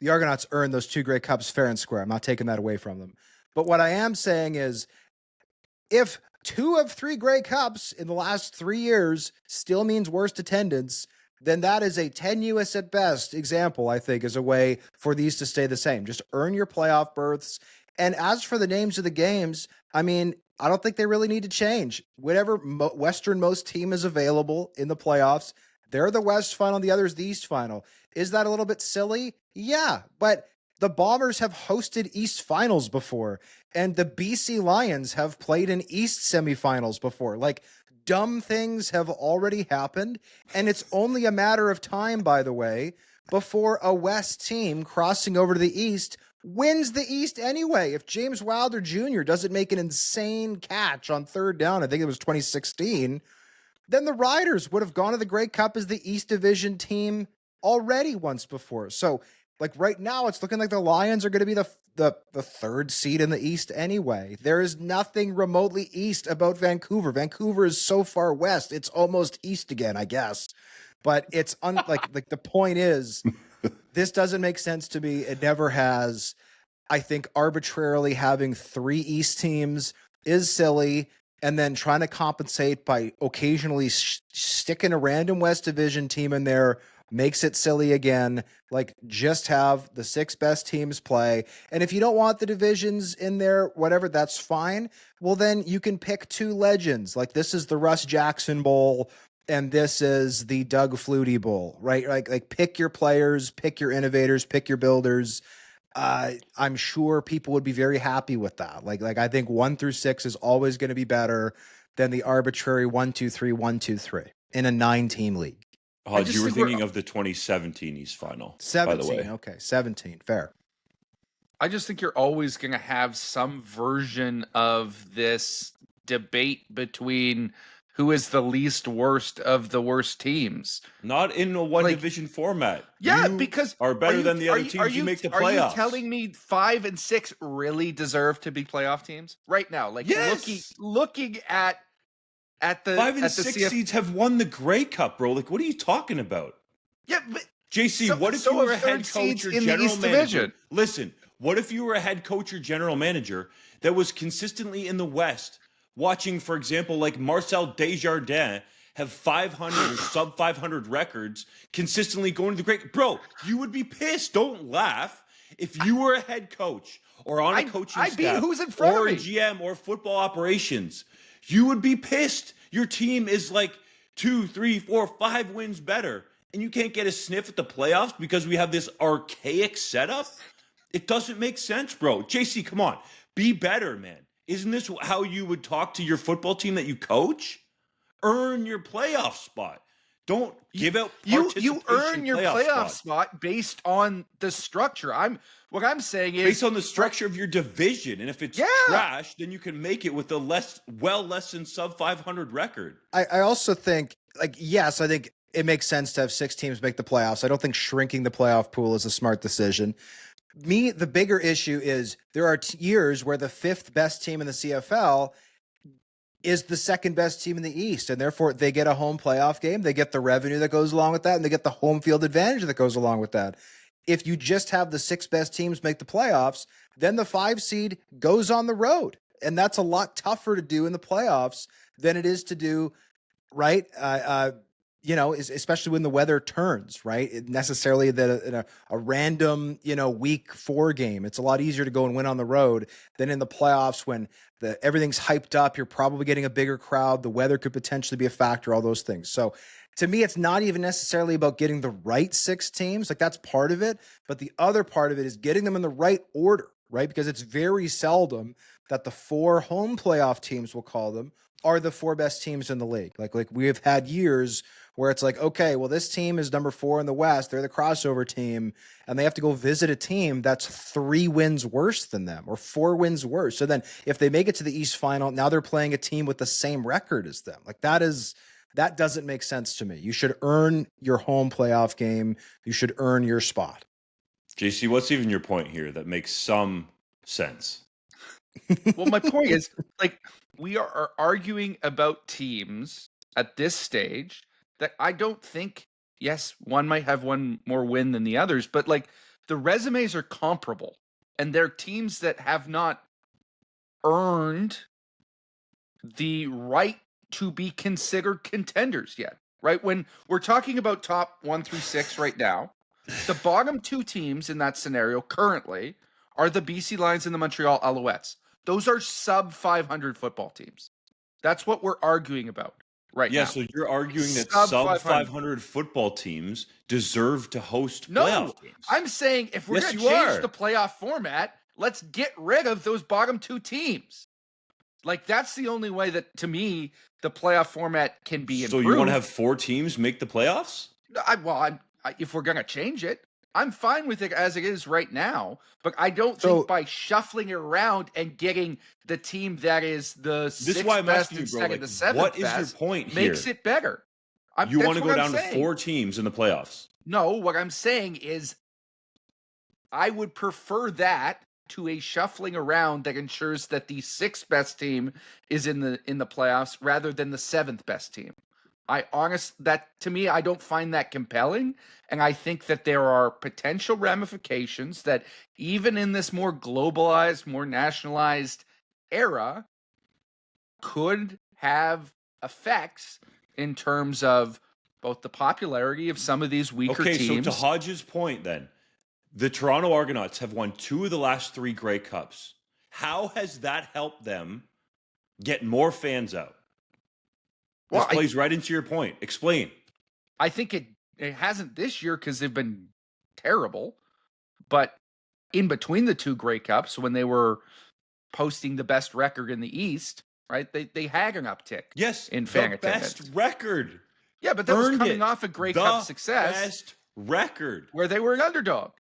The Argonauts earned those 2 Grey Cups fair and square. I'm not taking that away from them. But what I am saying is, if 2 of 3 Grey Cups in the last 3 years still means worst attendance, then that is a tenuous at best example, I think, is a way for these to stay the same. Just earn your playoff berths. And as for the names of the games, I mean, I don't think they really need to change. Whatever westernmost team is available in the playoffs, they're the West final, the other's the East final. Is that a little bit silly? Yeah, but the Bombers have hosted East finals before, and the BC Lions have played in East semifinals before. Like, dumb things have already happened, and it's only a matter of time, by the way, before a West team crossing over to the East wins the East anyway. If James Wilder Jr. doesn't make an insane catch on 3rd down, I think it was 2016, then the Riders would have gone to the Grey Cup as the East Division team already once before. So, like, right now, it's looking like the Lions are going to be the 3rd seed in the East anyway. There is nothing remotely East about Vancouver. Vancouver is so far west, it's almost East again, I guess. But it's like the point is, this doesn't make sense to me. It never has. I think arbitrarily having 3 East teams is silly, and then trying to compensate by occasionally sticking a random West Division team in there makes it silly again. Like, just have the 6 best teams play. And if you don't want the divisions in there, whatever, that's fine. Well, then you can pick 2 legends. Like, this is the Russ Jackson Bowl, and this is the Doug Flutie Bowl, right? Like pick your players, pick your innovators, pick your builders. I'm sure people would be very happy with that. Like I think 1 through 6 is always going to be better than the arbitrary 1, 2, 3, 1, 2, 3 in a 9-team league. Hodge, you were thinking of the 2017 East Final, 17, by the way. Okay, 17, fair. I just think you're always going to have some version of this debate between who is the least worst of the worst teams. Not in a one division format. Yeah, you because are better than the other teams. You make the playoffs. Are you telling me 5 and 6 really deserve to be playoff teams right now? Like looking at the 5 and the 6 seeds have won the Grey Cup, bro. Like, what are you talking about? Yeah, but JC, what if you were a head coach or general manager? Listen, what if you were a head coach or general manager that was consistently in the West, watching, for example, like Marcel Desjardins have 500 or sub 500 records, consistently going to the Great? Bro, you would be pissed. Don't laugh. If you were a head coach or on a coaching staff, who's in front or of a GM or football operations, you would be pissed. Your team is like 2, 3, 4, 5 wins better, and you can't get a sniff at the playoffs because we have this archaic setup. It doesn't make sense, bro. JC, come on. Be better, man. Isn't this how you would talk to your football team that you coach? Earn your playoff spot. Don't give out participation. You earn your playoff spot based on the structure. What I'm saying is based on the structure of your division, and if it's trash, then you can make it with a less than sub 500 record. I also think, like, yes, I think it makes sense to have 6 teams make the playoffs. I don't think shrinking the playoff pool is a smart decision. The bigger issue is there are years where the 5th best team in the CFL is the 2nd best team in the East, and therefore they get a home playoff game. They get the revenue that goes along with that, and they get the home field advantage that goes along with that. If you just have the 6 best teams make the playoffs, then the 5 seed goes on the road, and that's a lot tougher to do in the playoffs than it is to do, right? Especially when the weather turns, right? Necessarily that in a random, week 4 game, it's a lot easier to go and win on the road than in the playoffs when everything's hyped up. You're probably getting a bigger crowd. The weather could potentially be a factor, all those things. So to me, it's not even necessarily about getting the right 6 teams. Like, that's part of it. But the other part of it is getting them in the right order, right? Because it's very seldom that the 4 home playoff teams, we'll call them, are the 4 best teams in the league. Like we have had years where it's like, okay, well, this team is number 4 in the West. They're the crossover team, and they have to go visit a team that's 3 wins worse than them or 4 wins worse. So then if they make it to the East Final, now they're playing a team with the same record as them. Like, that doesn't make sense to me. You should earn your home playoff game. You should earn your spot. JC, what's even your point here that makes some sense? Well, my point is, like, we are arguing about teams at this stage that I don't think, yes, one might have one more win than the others, but like the resumes are comparable, and they're teams that have not earned the right to be considered contenders yet, right? When we're talking about top 1 through 6 right now, the bottom 2 teams in that scenario currently are the BC Lions and the Montreal Alouettes. Those are sub 500 football teams. That's what we're arguing about right now. Yeah, so you're arguing that sub 500 football teams deserve to host playoff games. I'm saying if we're going to change the playoff format, let's get rid of those bottom 2 teams. Like, that's the only way that, to me, the playoff format can be improved. So you want to have 4 teams make the playoffs? If we're going to change it, I'm fine with it as it is right now, but I don't think by shuffling it around and getting the team that is the 6th best and second to 7th what is best your point here? Makes it better. You want to go down to 4 teams in the playoffs? No, what I'm saying is I would prefer that to a shuffling around that ensures that the 6th best team is in the playoffs rather than the 7th best team. To me, I don't find that compelling. And I think that there are potential ramifications that even in this more globalized, more nationalized era could have effects in terms of both the popularity of some of these weaker teams. Okay, so to Hodge's point then, the Toronto Argonauts have won 2 of the last 3 Grey Cups. How has that helped them get more fans out? Well, This plays right into your point. Explain. I think it hasn't this year because they've been terrible. But in between the two Grey Cups, when they were posting the best record in the East, right? They had an uptick. Yes, in fan the attendance. best record. Yeah, but that was Earned coming it. off a Grey The Cup success best record. where they were an underdog.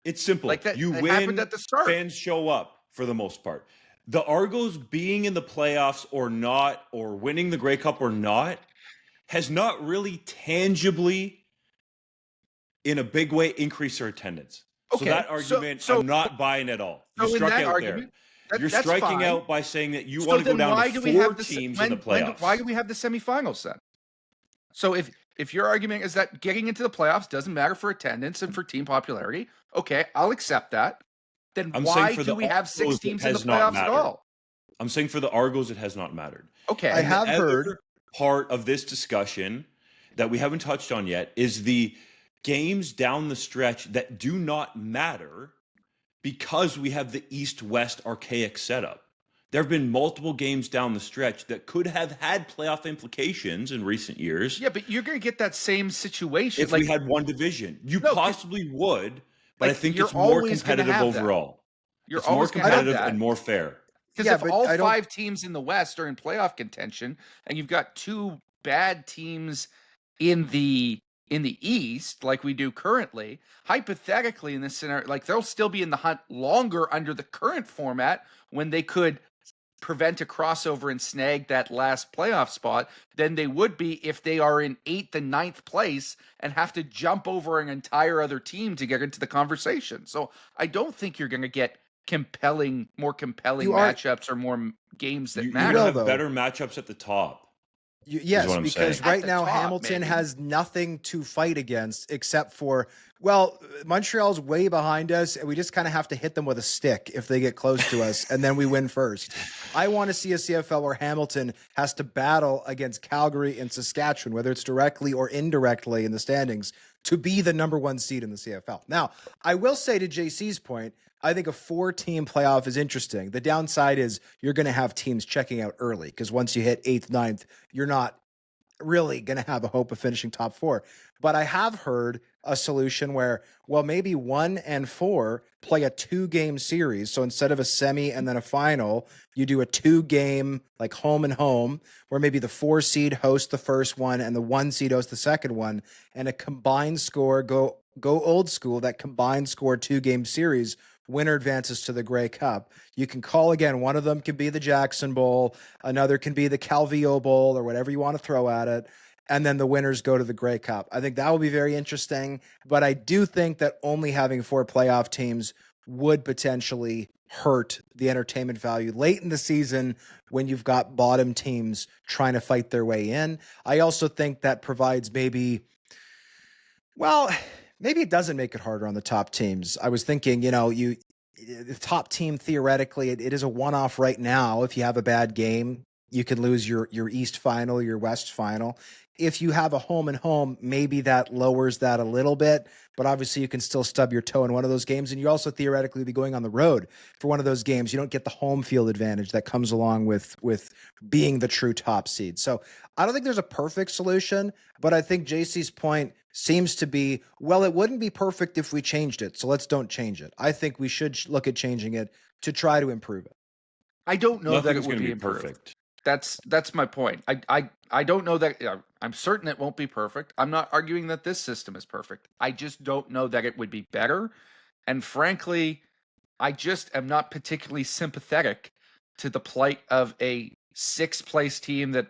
It's simple. Like that, you it win, happened at the start. fans show up for the most part. The Argos being in the playoffs or not, or winning the Grey Cup or not, has not really tangibly, in a big way, increased their attendance. Okay, So that argument, I'm not buying at all. You So in struck that out argument, there. You're that's striking fine. out by saying that you So want to go then down why to do we 4 have teams in the playoffs. Why do we have the semifinals then? So if your argument is that getting into the playoffs doesn't matter for attendance and for team popularity, okay, I'll accept that. Then I'm why saying for do the we have 6 Argos, it teams in the has not playoffs at mattered. all? I'm saying for the Argos, it has not mattered. Okay. I have The heard other part of this discussion that we haven't touched on yet is the games down the stretch that do not matter because we have the East-West archaic setup. There have been multiple games down the stretch that could have had playoff implications in recent years. Yeah, but you're going to get that same situation If we had one division. You No, possibly would, but I think you're it's more always gonna competitive have that. overall. You're It's more always gonna have competitive that. and more fair. Because Yeah, if but all I don't- 5 teams in the West are in playoff contention, and you've got 2 bad teams in the East, like we do currently, hypothetically in this scenario, like they'll still be in the hunt longer under the current format when they could prevent a crossover and snag that last playoff spot than they would be if they are in 8th and 9th place and have to jump over an entire other team to get into the conversation. So I don't think you're going to get more compelling matchups or more games that You matter. have though. better matchups at the top. Yes, what I'm because saying. right At the now top, Hamilton maybe. has nothing to fight against except for, well, Montreal's way behind us, and we just kind of have to hit them with a stick if they get close to us, and then we win first. I want to see a CFL where Hamilton has to battle against Calgary and Saskatchewan, whether it's directly or indirectly in the standings, to be the number 1 seed in the CFL. Now, I will say to JC's point, I think a 4-team playoff is interesting. The downside is you're going to have teams checking out early because once you hit 8th, 9th, you're not really going to have a hope of finishing top 4. But I have heard a solution where, well, maybe 1 and 4 play a 2-game series. So instead of a semi and then a final, you do a 2-game like home and home, where maybe the 4 seed hosts the first one and the 1 seed hosts the second one, and a combined score, go old school, that combined score 2-game series. Winner advances to the Grey Cup. You can call again. One of them can be the Jackson Bowl. Another can be the Calvillo Bowl or whatever you want to throw at it. And then the winners go to the Grey Cup. I think that will be very interesting. But I do think that only having 4 playoff teams would potentially hurt the entertainment value late in the season when you've got bottom teams trying to fight their way in. I also think that provides maybe it doesn't make it harder on the top teams. I was thinking, the top team, theoretically, it is a one-off right now. If you have a bad game, you can lose your East final, your West final. If you have a home and home, maybe that lowers that a little bit, but obviously you can still stub your toe in one of those games. And you also theoretically be going on the road for one of those games. You don't get the home field advantage that comes along with being the true top seed. So I don't think there's a perfect solution, but I think JC's point seems to be, well, it wouldn't be perfect if we changed it. So let's don't change it. I think we should look at changing it to try to improve it. I don't know that it Nothing's would going to be be improved. perfect. That's my point. I don't know that. I'm certain it won't be perfect. I'm not arguing that this system is perfect. I just don't know that it would be better. And frankly, I just am not particularly sympathetic to the plight of a 6th place team that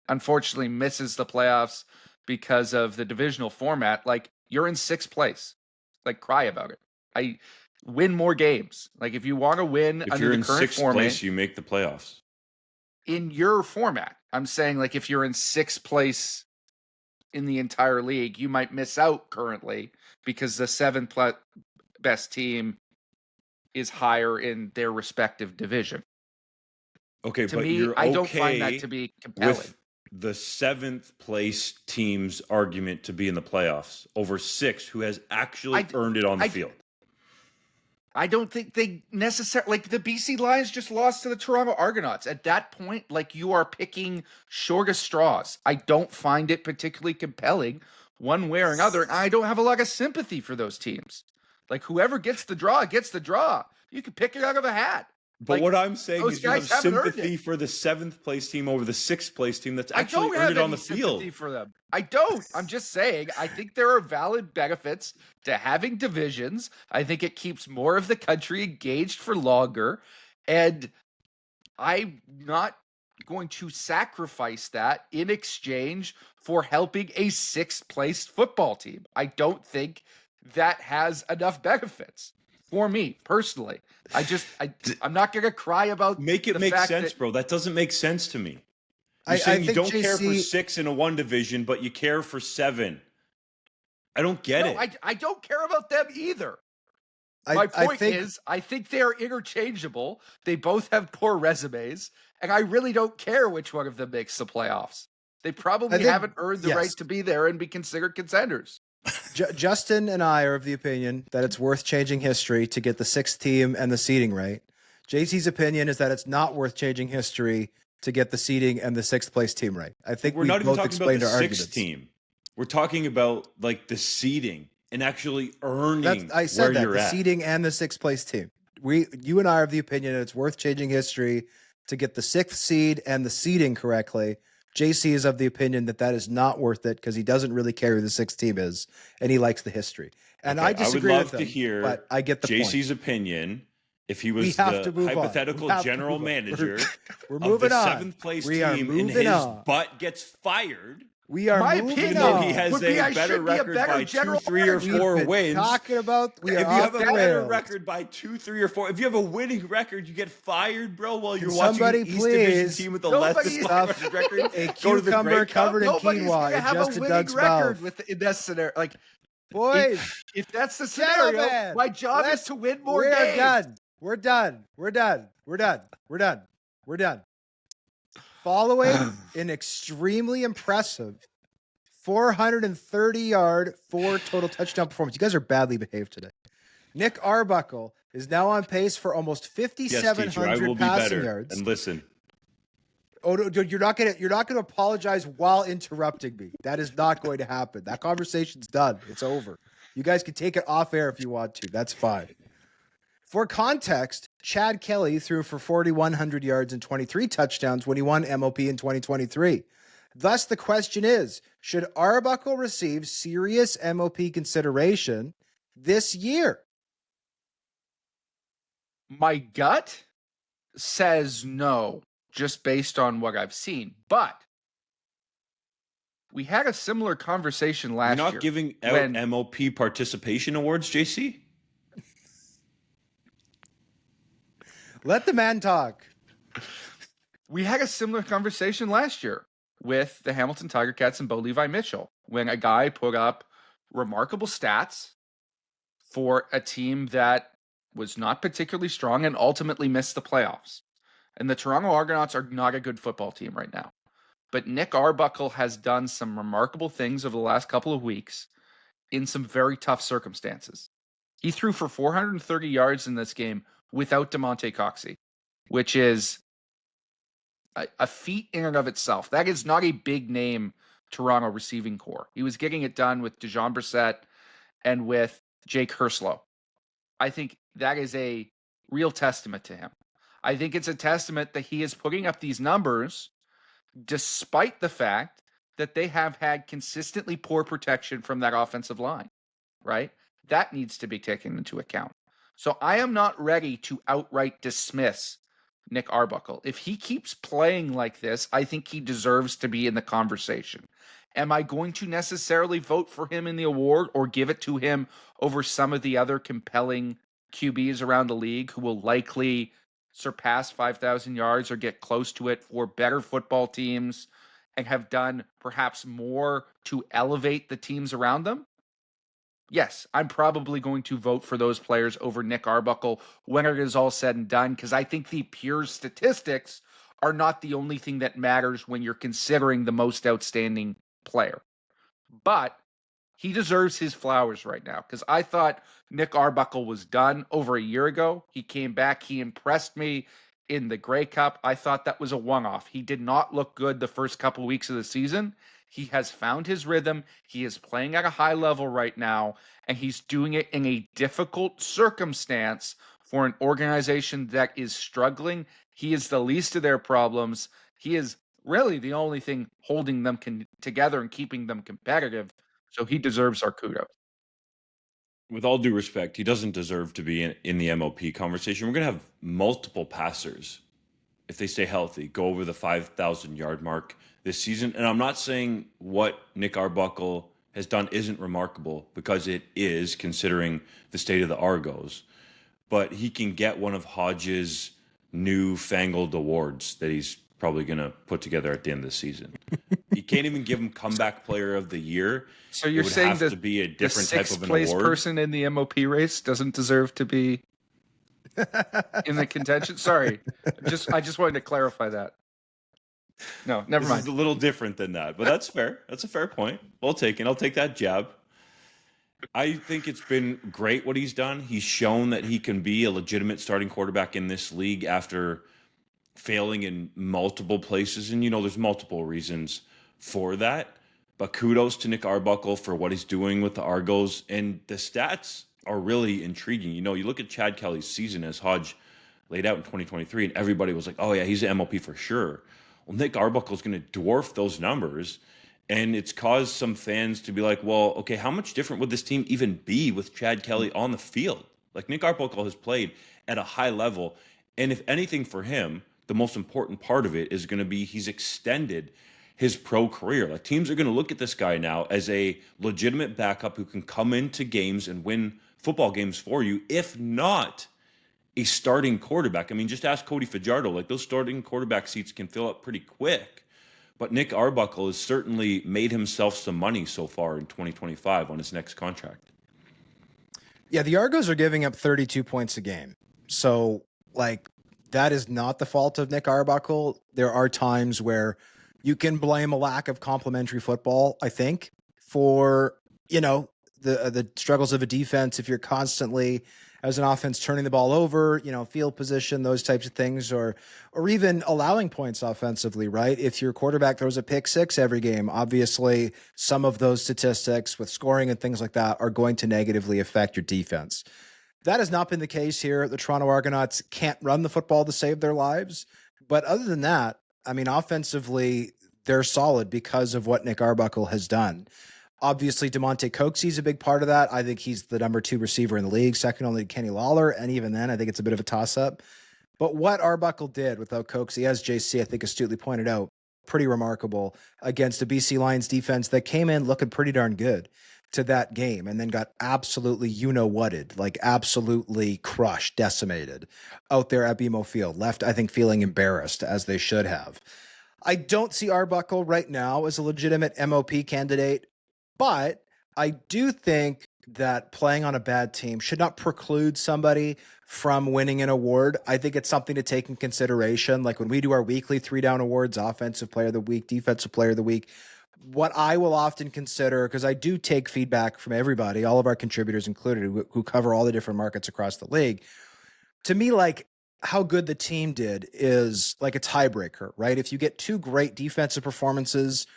unfortunately misses the playoffs because of the divisional format. Like, you're in 6th place. Like, cry about it. I win more games. Like, if you want to win If under you're the in current 6th format, place, you make the playoffs. in your format, I'm saying, like, if you're in 6th place in the entire league, you might miss out currently because the 7th best team is higher in their respective division. Okay, To but me, you're I don't find that to be compelling. with the 7th place team's argument to be in the playoffs over 6 who has actually earned it on the field. I don't think they necessarily, like, the BC Lions just lost to the Toronto Argonauts. At that point, like, you are picking shortest straws. I don't find it particularly compelling one way or another. And I don't have a lot of sympathy for those teams. Like, whoever gets the draw gets the draw. You can pick it out of a hat. But Like, what I'm saying those is you have guys haven't earned sympathy it. for the 7th place team over the 6th place team that's I actually don't earned have it on any the field. sympathy for them. I don't. I'm just saying, I think there are valid benefits to having divisions. I think it keeps more of the country engaged for longer. And I'm not going to sacrifice that in exchange for helping a 6th place football team. I don't think that has enough benefits for me personally. I'm not going to cry about Make it the make fact sense, that, bro. That doesn't make sense to me. You're I saying you think don't care for JC 6 in a 1 division, but you care for 7. I don't get no, it. I don't care about them either. My point is, I think they are interchangeable. They both have poor resumes, and I really don't care which one of them makes the playoffs. They probably haven't earned the right to be there and be considered contenders. Justin and I are of the opinion that it's worth changing history to get the 6th team and the seeding right. JC's opinion is that it's not worth changing history to get the seeding and the 6th place team right. I think We're not even both talking about explained the our 6th arguments. team. We're talking about like the seeding and actually earning I said where that you're the at. seeding and the 6th place team. You and I are of the opinion that it's worth changing history to get the 6th seed and the seeding correctly. JC is of the opinion that that is not worth it because he doesn't really care who the 6th team is and he likes the history. And I disagree would love with him, to hear but I get the JC's point. opinion. If he We was have to the move on. hypothetical We have to general move on. manager We're of moving the on. 7th place We are team and moving his on. butt gets fired, We are My moving opinion, even though on. he has would be a I better should be a record better by 2, general 3, or manager. 4 We've been wins. talking about we If are you off have a the better rails. record by 2, 3, or 4, if you have a winning record, you get fired, bro, while you're Can watching somebody an East Division please team with a Nobody- less than record A go to the cucumber Grey Cup? covered in Nobody's quinoa going to in have Justin a winning Doug's record mouth. in that scenario. Like, Boys, if that's the scenario, gentlemen, my job is to win more we games. are done. We're done. We're done. We're done. We're done. We're done. Following an extremely impressive 430-yard, 4 total touchdown performance. You guys are badly behaved today. Nick Arbuckle is now on pace for almost Yes, teacher, I 5,700 will be passing better. yards. And listen, Oh, no, dude, you're not gonna apologize while interrupting me. That is not going to happen. That conversation's done. It's over. You guys can take it off air if you want to. That's fine. For context, Chad Kelly threw for 4,100 yards and 23 touchdowns when he won M.O.P. in 2023. Thus, the question is, should Arbuckle receive serious M.O.P. consideration this year? My gut says no, just based on what I've seen. But we had a similar conversation you're last not year. giving out when- MOP participation awards, JC? Let the man talk. We had a similar conversation last year with the Hamilton Tiger Cats and Bo Levi Mitchell when a guy put up remarkable stats for a team that was not particularly strong and ultimately missed the playoffs. And the Toronto Argonauts are not a good football team right now. But Nick Arbuckle has done some remarkable things over the last couple of weeks in some very tough circumstances. He threw for 430 yards in this game without DeMonte Coxey, which is a feat in and of itself. That is not a big name Toronto receiving core. He was getting it done with Dejon Brissett and with Jake Herslow. I think that is a real testament to him. I think it's a testament that he is putting up these numbers despite the fact that they have had consistently poor protection from that offensive line, right? That needs to be taken into account. So I am not ready to outright dismiss Nick Arbuckle. If he keeps playing like this, I think he deserves to be in the conversation. Am I going to necessarily vote for him in the award or give it to him over some of the other compelling QBs around the league who will likely surpass 5,000 yards or get close to it for better football teams and have done perhaps more to elevate the teams around them? Yes, I'm probably going to vote for those players over Nick Arbuckle when it is all said and done, because I think the pure statistics are not the only thing that matters when you're considering the most outstanding player. But he deserves his flowers right now, because I thought Nick Arbuckle was done over a year ago. He came back. He impressed me in the Grey Cup. I thought that was a one-off. He did not look good the first couple weeks of the season. He has found his rhythm. He is playing at a high level right now, and he's doing it in a difficult circumstance for an organization that is struggling. He is the least of their problems. He is really the only thing holding them together and keeping them competitive. So he deserves our kudos. With all due respect, he doesn't deserve to be in the M.O.P conversation. We're going to have multiple passers, if they stay healthy, go over the 5,000 yard mark this season. And I'm not saying what Nick Arbuckle has done isn't remarkable, because it is, considering the state of the Argos. But he can get one of Hodge's newfangled awards that he's probably going to put together at the end of the season. You can't even give him comeback player of the year. So you're saying that to be a different type of an award. The 6th place person in the M.O.P race doesn't deserve to be in the contention? Sorry. I just wanted to clarify that. No, never mind. It's a little different than that, but that's fair. That's a fair point. Well taken. I'll take that jab. I think it's been great what he's done. He's shown that he can be a legitimate starting quarterback in this league after failing in multiple places. And, there's multiple reasons for that. But kudos to Nick Arbuckle for what he's doing with the Argos. And the stats are really intriguing. You look at Chad Kelly's season as Hodge laid out in 2023, and everybody was like, oh, yeah, he's an M.O.P for sure. Well, Nick Arbuckle is going to dwarf those numbers. And it's caused some fans to be like, well, okay, how much different would this team even be with Chad Kelly on the field? Like, Nick Arbuckle has played at a high level. And if anything for him, the most important part of it is going to be he's extended his pro career. Like, teams are going to look at this guy now as a legitimate backup who can come into games and win football games for you, if not a starting quarterback. I mean, just ask Cody Fajardo. Like, those starting quarterback seats can fill up pretty quick. But Nick Arbuckle has certainly made himself some money so far in 2025 on his next contract. Yeah, the Argos are giving up 32 points a game. So, that is not the fault of Nick Arbuckle. There are times where you can blame a lack of complementary football, I think, for, the struggles of a defense. If you're constantly, as an offense, turning the ball over, field position, those types of things, or even allowing points offensively, right? If your quarterback throws a pick six every game, obviously some of those statistics with scoring and things like that are going to negatively affect your defense. That has not been the case here. The Toronto Argonauts can't run the football to save their lives. But other than that, I mean, offensively, they're solid because of what Nick Arbuckle has done. Obviously, DeMonte Coxey's a big part of that. I think he's the number 2 receiver in the league, second only to Kenny Lawler. And even then, I think it's a bit of a toss-up. But what Arbuckle did without Coxey, as JC, I think, astutely pointed out, pretty remarkable against a BC Lions defense that came in looking pretty darn good to that game and then got absolutely you-know-whatted, absolutely crushed, decimated out there at BMO Field. Left, I think, feeling embarrassed, as they should have. I don't see Arbuckle right now as a legitimate M.O.P candidate, but I do think that playing on a bad team should not preclude somebody from winning an award. I think it's something to take in consideration. Like when we do our weekly 3-down awards, offensive player of the week, defensive player of the week, what I will often consider, because I do take feedback from everybody, all of our contributors included, who cover all the different markets across the league. To me, how good the team did is like a tiebreaker, right? If you get 2 great defensive performances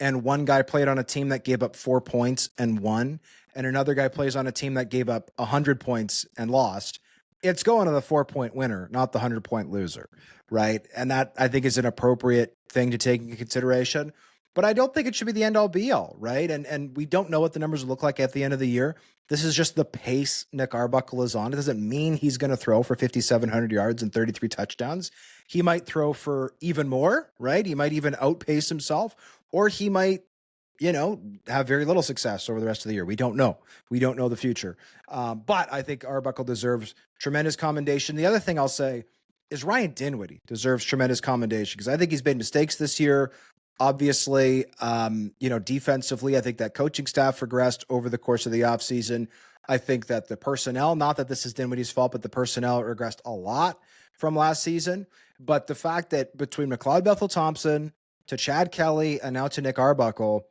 and one guy played on a team that gave up 4 points and won, and another guy plays on a team that gave up 100 points and lost, it's going to the 4-point winner, not the 100-point loser, right? And that, I think, is an appropriate thing to take into consideration. But I don't think it should be the end-all be-all, right? And we don't know what the numbers will look like at the end of the year. This is just the pace Nick Arbuckle is on. It doesn't mean he's going to throw for 5,700 yards and 33 touchdowns. He might throw for even more, right? He might even outpace himself, or he might, have very little success over the rest of the year. We don't know. We don't know the future. But I think Arbuckle deserves tremendous commendation. The other thing I'll say is Ryan Dinwiddie deserves tremendous commendation because I think he's made mistakes this year. Obviously, defensively, I think that coaching staff regressed over the course of the offseason. I think that the personnel, not that this is Dinwiddie's fault, but the personnel regressed a lot from last season. But the fact that between McLeod Bethel-Thompson to Chad Kelly and now to Nick Arbuckle,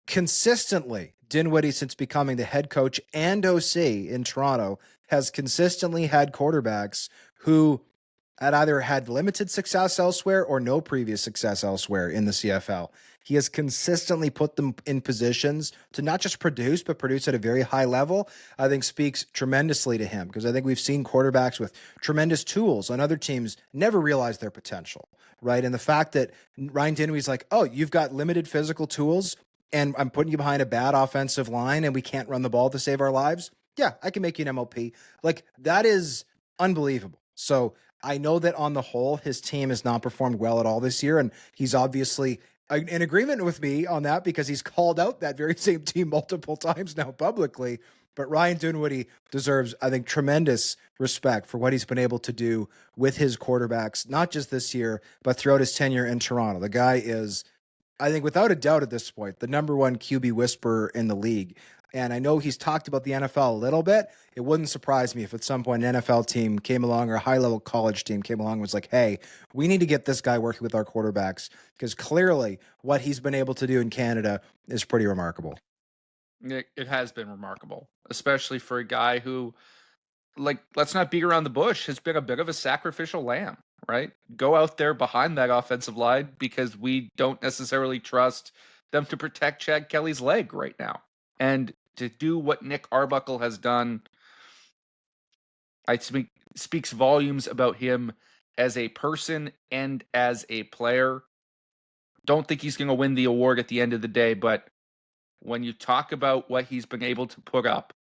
consistently, Dinwiddie, since becoming the head coach and OC in Toronto, has consistently had quarterbacks who had either had limited success elsewhere or no previous success elsewhere in the CFL. He has consistently put them in positions to not just produce, but produce at a very high level. I think speaks tremendously to him, because I think we've seen quarterbacks with tremendous tools on other teams never realize their potential, right? And the fact that Ryan Dinwiddie's like, oh, you've got limited physical tools and I'm putting you behind a bad offensive line and we can't run the ball to save our lives. Yeah, I can make you an M.O.P. Like, that is unbelievable. So I know that on the whole, his team has not performed well at all this year. And he's obviously in agreement with me on that, because he's called out that very same team multiple times now publicly. But Ryan Dinwiddie deserves, I think, tremendous respect for what he's been able to do with his quarterbacks, not just this year, but throughout his tenure in Toronto. The guy is, I think, without a doubt at this point, the number one QB whisperer in the league. And I know he's talked about the NFL a little bit. It wouldn't surprise me if at some point an NFL team came along, or a high-level college team came along and was like, hey, we need to get this guy working with our quarterbacks, because clearly what he's been able to do in Canada is pretty remarkable. It has been remarkable, especially for a guy who, like, let's not beat around the bush, has been a bit of a sacrificial lamb, right? Go out there behind that offensive line because we don't necessarily trust them to protect Chad Kelly's leg right now. And to do what Nick Arbuckle has done, speaks volumes about him as a person and as a player. Don't think he's going to win the award at the end of the day, but when you talk about what he's been able to put up,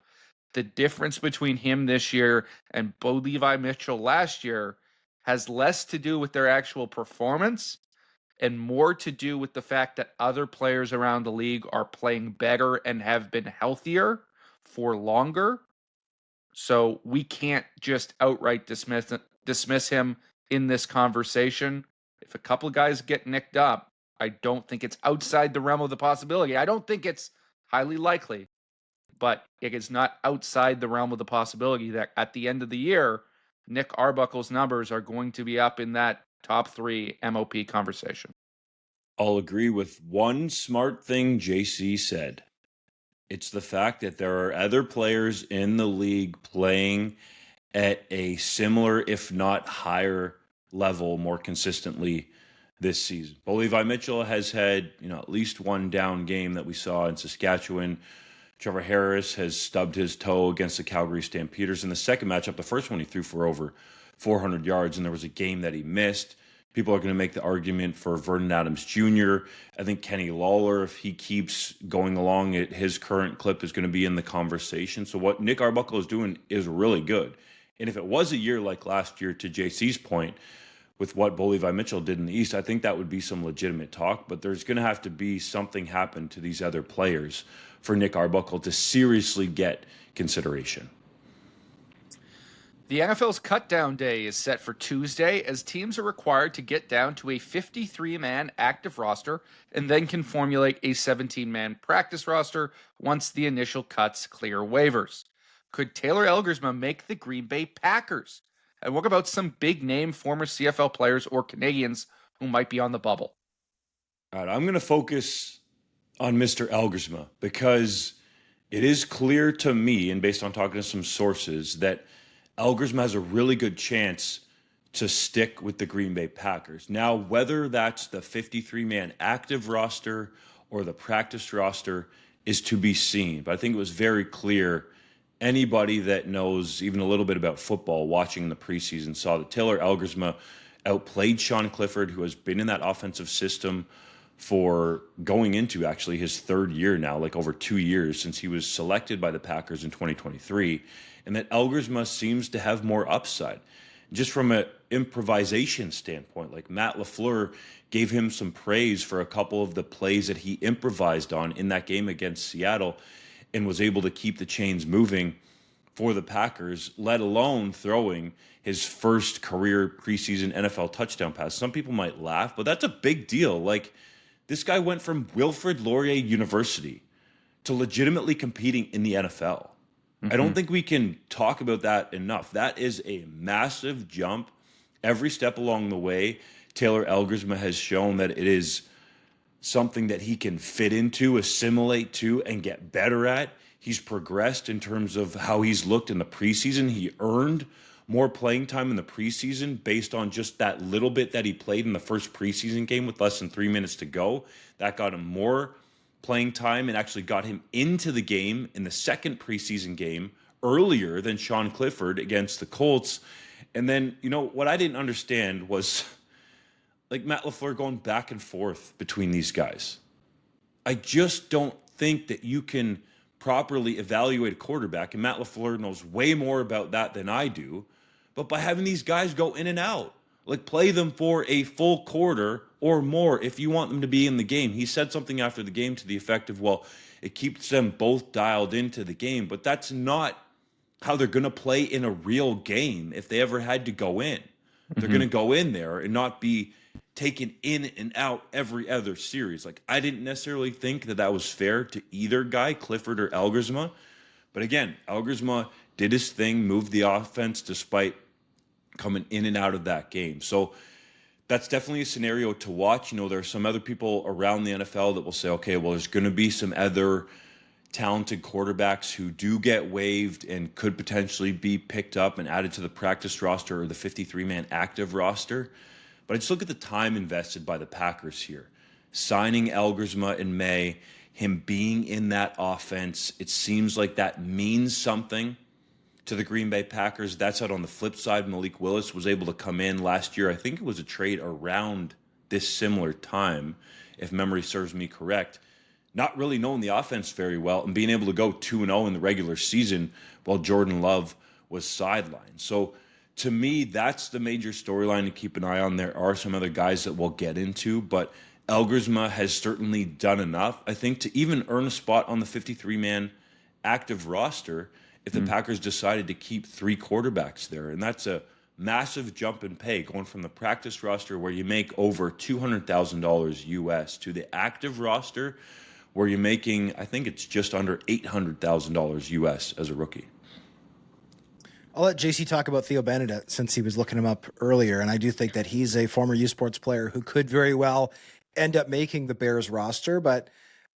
the difference between him this year and Bo Levi Mitchell last year has less to do with their actual performance and more to do with the fact that other players around the league are playing better and have been healthier for longer. So we can't just outright dismiss him in this conversation. If a couple of guys get nicked up, I don't think it's outside the realm of the possibility. I don't think it's highly likely, but it is not outside the realm of the possibility that at the end of the year, Nick Arbuckle's numbers are going to be up in that top 3 M.O.P. conversation. I'll agree with one smart thing JC said. It's the fact that there are other players in the league playing at a similar, if not higher level, more consistently this season. Bo Levi Mitchell has had, at least one down game that we saw in Saskatchewan. Trevor Harris has stubbed his toe against the Calgary Stampeders in the second matchup. The first one he threw for over 400 yards, and there was a game that he missed. People are going to make the argument for Vernon Adams Jr. I think Kenny Lawler, if he keeps going along at his current clip, is going to be in the conversation. So what Nick Arbuckle is doing is really good. And if it was a year like last year, to JC's point, with what Bo Levi Mitchell did in the East, I think that would be some legitimate talk. But there's going to have to be something happen to these other players for Nick Arbuckle to seriously get consideration. The NFL's cutdown day is set for Tuesday, as teams are required to get down to a 53-man active roster and then can formulate a 17-man practice roster once the initial cuts clear waivers. Could Taylor Elgersma make the Green Bay Packers? And what about some big-name former CFL players or Canadians who might be on the bubble? All right, I'm going to focus on Mr. Elgersma, because it is clear to me, and based on talking to some sources, that Elgersma has a really good chance to stick with the Green Bay Packers. Now, whether that's the 53-man active roster or the practice roster is to be seen. But I think it was very clear, anybody that knows even a little bit about football watching in the preseason saw that Taylor Elgersma outplayed Sean Clifford, who has been in that offensive system for going into actually his third year now, like over 2 years since he was selected by the Packers in 2023. And that Elgersma seems to have more upside. Just from an improvisation standpoint, like Matt LaFleur gave him some praise for a couple of the plays that he improvised on in that game against Seattle and was able to keep the chains moving for the Packers, let alone throwing his first career preseason NFL touchdown pass. Some people might laugh, but that's a big deal. Like, this guy went from Wilfrid Laurier University to legitimately competing in the NFL. I don't think we can talk about that enough. That is a massive jump. Every step along the way, Taylor Elgersma has shown that it is something that he can fit into, assimilate to, and get better at. He's progressed in terms of how he's looked in the preseason. He earned more playing time in the preseason based on just that little bit that he played in the first preseason game with less than 3 minutes to go. That got him more playing time and actually got him into the game in the second preseason game earlier than Sean Clifford against the Colts. And then, what I didn't understand was like Matt LaFleur going back and forth between these guys. I just don't think that you can properly evaluate a quarterback, and Matt LaFleur knows way more about that than I do, but by having these guys go in and out, like play them for a full quarter or more if you want them to be in the game. He said something after the game to the effect of, well, it keeps them both dialed into the game, but that's not how they're going to play in a real game if they ever had to go in. They're going to go in there and not be taken in and out every other series. Like, I didn't necessarily think that was fair to either guy, Clifford or Elgersma. But again, Elgersma did his thing, moved the offense despite coming in and out of that game. So that's definitely a scenario to watch. There are some other people around the NFL that will say, okay, well, there's going to be some other talented quarterbacks who do get waived and could potentially be picked up and added to the practice roster or the 53-man active roster. But I just look at the time invested by the Packers here. Signing Elgersma in May, him being in that offense, it seems like that means something to the Green Bay Packers. That's out on the flip side. Malik Willis was able to come in last year. I think it was a trade around this similar time, if memory serves me correct. Not really knowing the offense very well and being able to go 2-0 in the regular season while Jordan Love was sidelined. So to me, that's the major storyline to keep an eye on. There are some other guys that we'll get into, but Elgersma has certainly done enough, I think, to even earn a spot on the 53-man active roster if the Packers decided to keep 3 quarterbacks there. And that's a massive jump in pay, going from the practice roster where you make over $200,000 US to the active roster where you're making, I think it's just under $800,000 US as a rookie. I'll let JC talk about Theo Benedict since he was looking him up earlier, and I do think that he's a former USports player who could very well end up making the Bears roster, but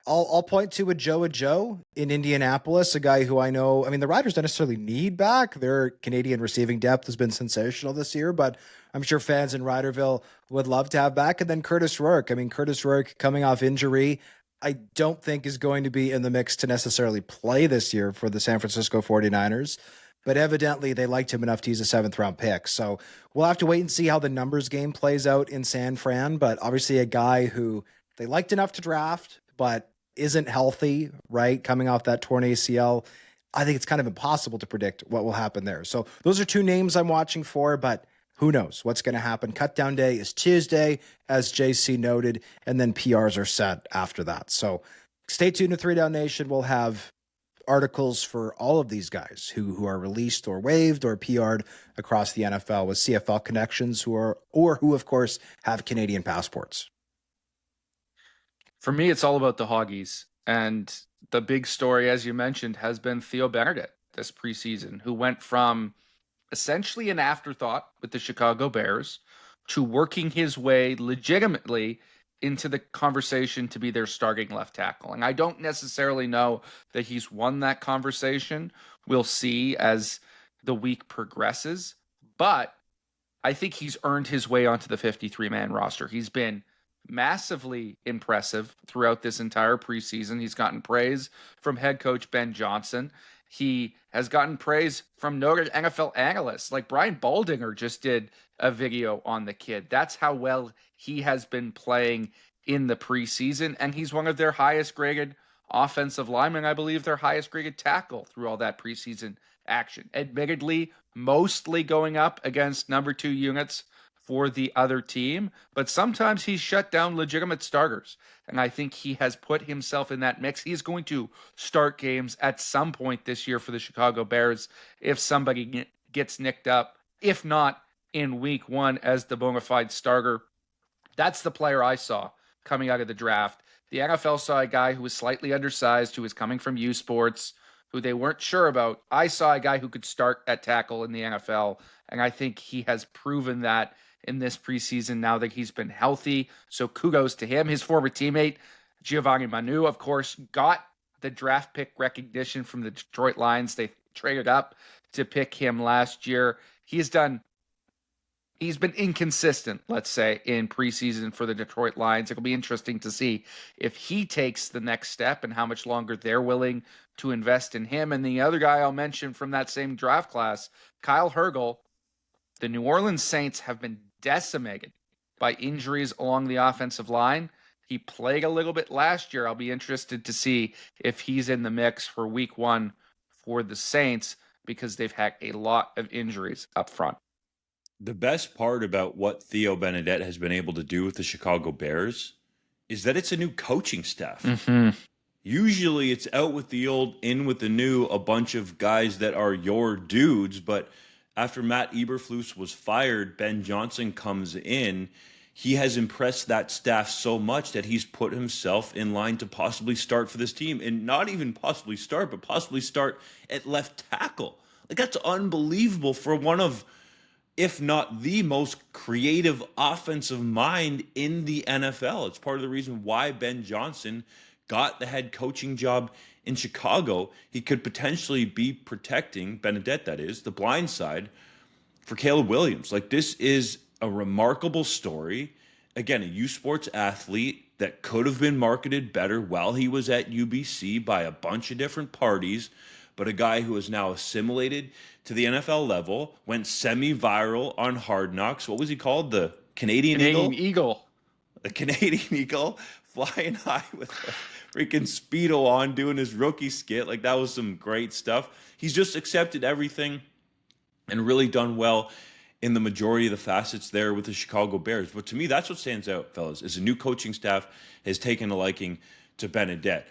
I'll point to a Joe in Indianapolis, a guy who I know, the Riders don't necessarily need back. Their Canadian receiving depth has been sensational this year, but I'm sure fans in Riderville would love to have back. And then Curtis Rourke. Curtis Rourke coming off injury, I don't think is going to be in the mix to necessarily play this year for the San Francisco 49ers. But evidently they liked him enough to use a 7th-round pick. So we'll have to wait and see how the numbers game plays out in San Fran. But obviously a guy who they liked enough to draft, but isn't healthy, right? Coming off that torn ACL. I think it's kind of impossible to predict what will happen there. So those are 2 names I'm watching for, but who knows what's going to happen. Cutdown day is Tuesday, as JC noted, and then PRs are set after that. So stay tuned to 3DownNation. We'll have articles for all of these guys who are released or waived or PR'd across the NFL with CFL connections who of course have Canadian passports. For me, it's all about the Hoggies. And the big story, as you mentioned, has been Theo Benedict this preseason, who went from essentially an afterthought with the Chicago Bears to working his way legitimately into the conversation to be their starting left tackle. And I don't necessarily know that he's won that conversation. We'll see as the week progresses. But I think he's earned his way onto the 53-man roster. He's been massively impressive throughout this entire preseason. He's gotten praise from head coach Ben Johnson. He has gotten praise from noted NFL analysts like Brian Baldinger just did a video on the kid. That's how well he has been playing in the preseason. And he's one of their highest graded offensive linemen. I believe their highest graded tackle through all that preseason action. Admittedly, mostly going up against number 2 units for the other team, but sometimes he's shut down legitimate starters. And I think he has put himself in that mix. He's going to start games at some point this year for the Chicago Bears if somebody gets nicked up, if not in week 1 as the bona fide starter. That's the player I saw coming out of the draft. The NFL saw a guy who was slightly undersized, who was coming from USports, who they weren't sure about. I saw a guy who could start at tackle in the NFL, and I think he has proven that in this preseason now that he's been healthy. So kudos to him. His former teammate, Giovanni Manu, of course, got the draft pick recognition from the Detroit Lions. They traded up to pick him last year. He's been inconsistent, let's say, in preseason for the Detroit Lions. It'll be interesting to see if he takes the next step and how much longer they're willing to invest in him. And the other guy I'll mention from that same draft class, Kyle Hergel. The New Orleans Saints have been decimated by injuries along the offensive line. He played a little bit last year. I'll be interested to see if he's in the mix for week 1 for the Saints because they've had a lot of injuries up front. The best part about what Theo Benedette has been able to do with the Chicago Bears is that it's a new coaching staff. Mm-hmm. Usually it's out with the old, in with the new, a bunch of guys that are your dudes, but after Matt Eberflus was fired, Ben Johnson comes in. He has impressed that staff so much that he's put himself in line to possibly start for this team. And not even possibly start, but possibly start at left tackle. Like, that's unbelievable for one of, if not the most creative offensive mind in the NFL. It's part of the reason why Ben Johnson got the head coaching job in Chicago. He could potentially be protecting, Benedette that is, the blind side for Caleb Williams. Like, this is a remarkable story. Again, a USports athlete that could have been marketed better while he was at UBC by a bunch of different parties, but a guy who is now assimilated to the NFL level, went semi-viral on Hard Knocks. What was he called? The Canadian Eagle? The Canadian Eagle, flying high with a freaking Speedo on, doing his rookie skit. Like, that was some great stuff. He's just accepted everything and really done well in the majority of the facets there with the Chicago Bears. But to me, that's what stands out, fellas, is a new coaching staff has taken a liking to Benedette.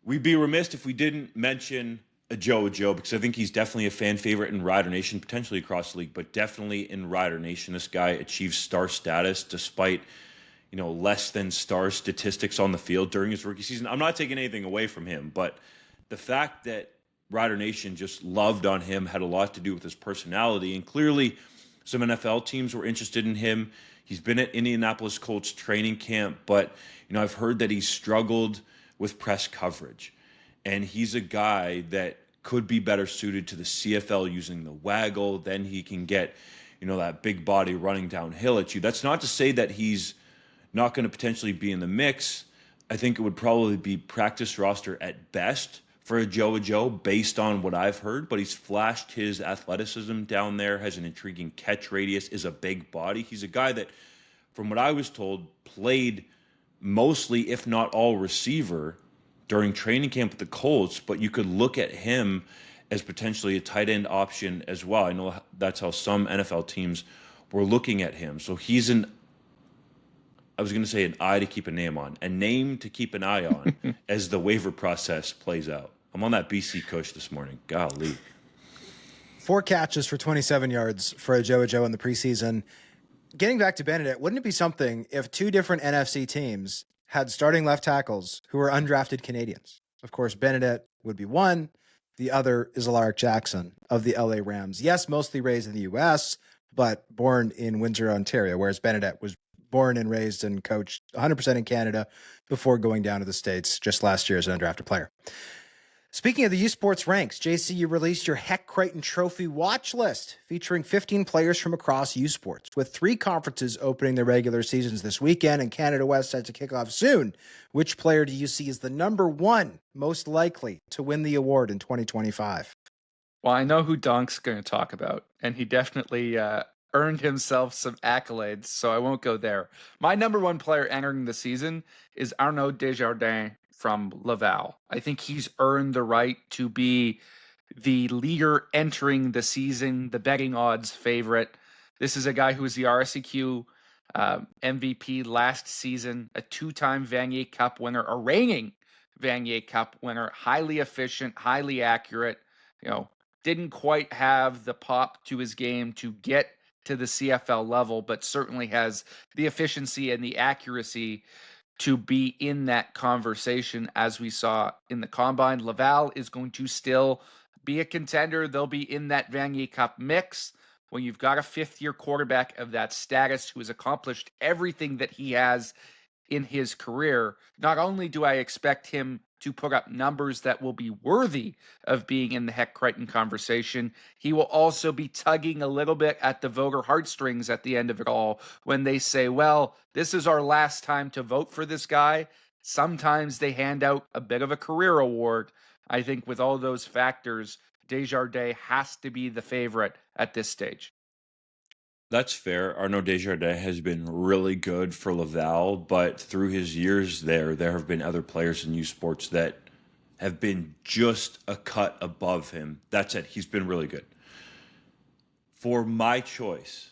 We'd be remiss if we didn't mention Joe, because I think he's definitely a fan favorite in Rider Nation, potentially across the league, but definitely in Rider Nation. This guy achieved star status despite, less than star statistics on the field during his rookie season. I'm not taking anything away from him, but the fact that Rider Nation just loved on him had a lot to do with his personality, and clearly some NFL teams were interested in him. He's been at Indianapolis Colts training camp, but I've heard that he struggled with press coverage, and he's a guy that could be better suited to the CFL using the waggle. Then he can get that big body running downhill at you. That's not to say that he's not going to potentially be in the mix. I think it would probably be practice roster at best for a Joe based on what I've heard, but he's flashed his athleticism down there, has an intriguing catch radius, is a big body. He's a guy that, from what I was told, played mostly, if not all, receiver during training camp with the Colts, but you could look at him as potentially a tight end option as well. I know that's how some NFL teams were looking at him. So he's an eye to keep a name to keep an eye on as the waiver process plays out. I'm on that BC Kush this morning. Golly. 4 catches for 27 yards for a Joe in the preseason. Getting back to Benedette, wouldn't it be something if 2 different NFC teams had starting left tackles who were undrafted Canadians? Of course, Benedette would be one. The other is Alaric Jackson of the LA Rams. Yes, mostly raised in the U.S., but born in Windsor, Ontario, whereas Benedette was born and raised and coached 100% in Canada before going down to the States just last year as an undrafted player. Speaking of the USports ranks, JC, you released your Hec Crighton Trophy watch list featuring 15 players from across USports, with 3 conferences opening their regular seasons this weekend and Canada West set to kick off soon. Which player do you see as the number 1 most likely to win the award in 2025? Well, I know who Donk's going to talk about, and he definitely earned himself some accolades, so I won't go there. My number 1 player entering the season is Arnaud Desjardins from Laval. I think he's earned the right to be the leader entering the season, the betting odds favorite. This is a guy who was the RSEQ MVP last season, a 2-time Vanier Cup winner, a reigning Vanier Cup winner, highly efficient, highly accurate, didn't quite have the pop to his game to get to the CFL level, but certainly has the efficiency and the accuracy to be in that conversation, as we saw in the Combine. Laval is going to still be a contender. They'll be in that Vanier Cup mix, when you've got a fifth-year quarterback of that status who has accomplished everything that he has in his career, not only do I expect him to put up numbers that will be worthy of being in the Hec Crighton conversation, he will also be tugging a little bit at the voter heartstrings at the end of it all when they say, well, this is our last time to vote for this guy. Sometimes they hand out a bit of a career award. I think with all those factors, Desjardins has to be the favorite at this stage. That's fair. Arnaud Desjardins has been really good for Laval, but through his years there have been other players in USports that have been just a cut above him. That's it. He's been really good. For my choice,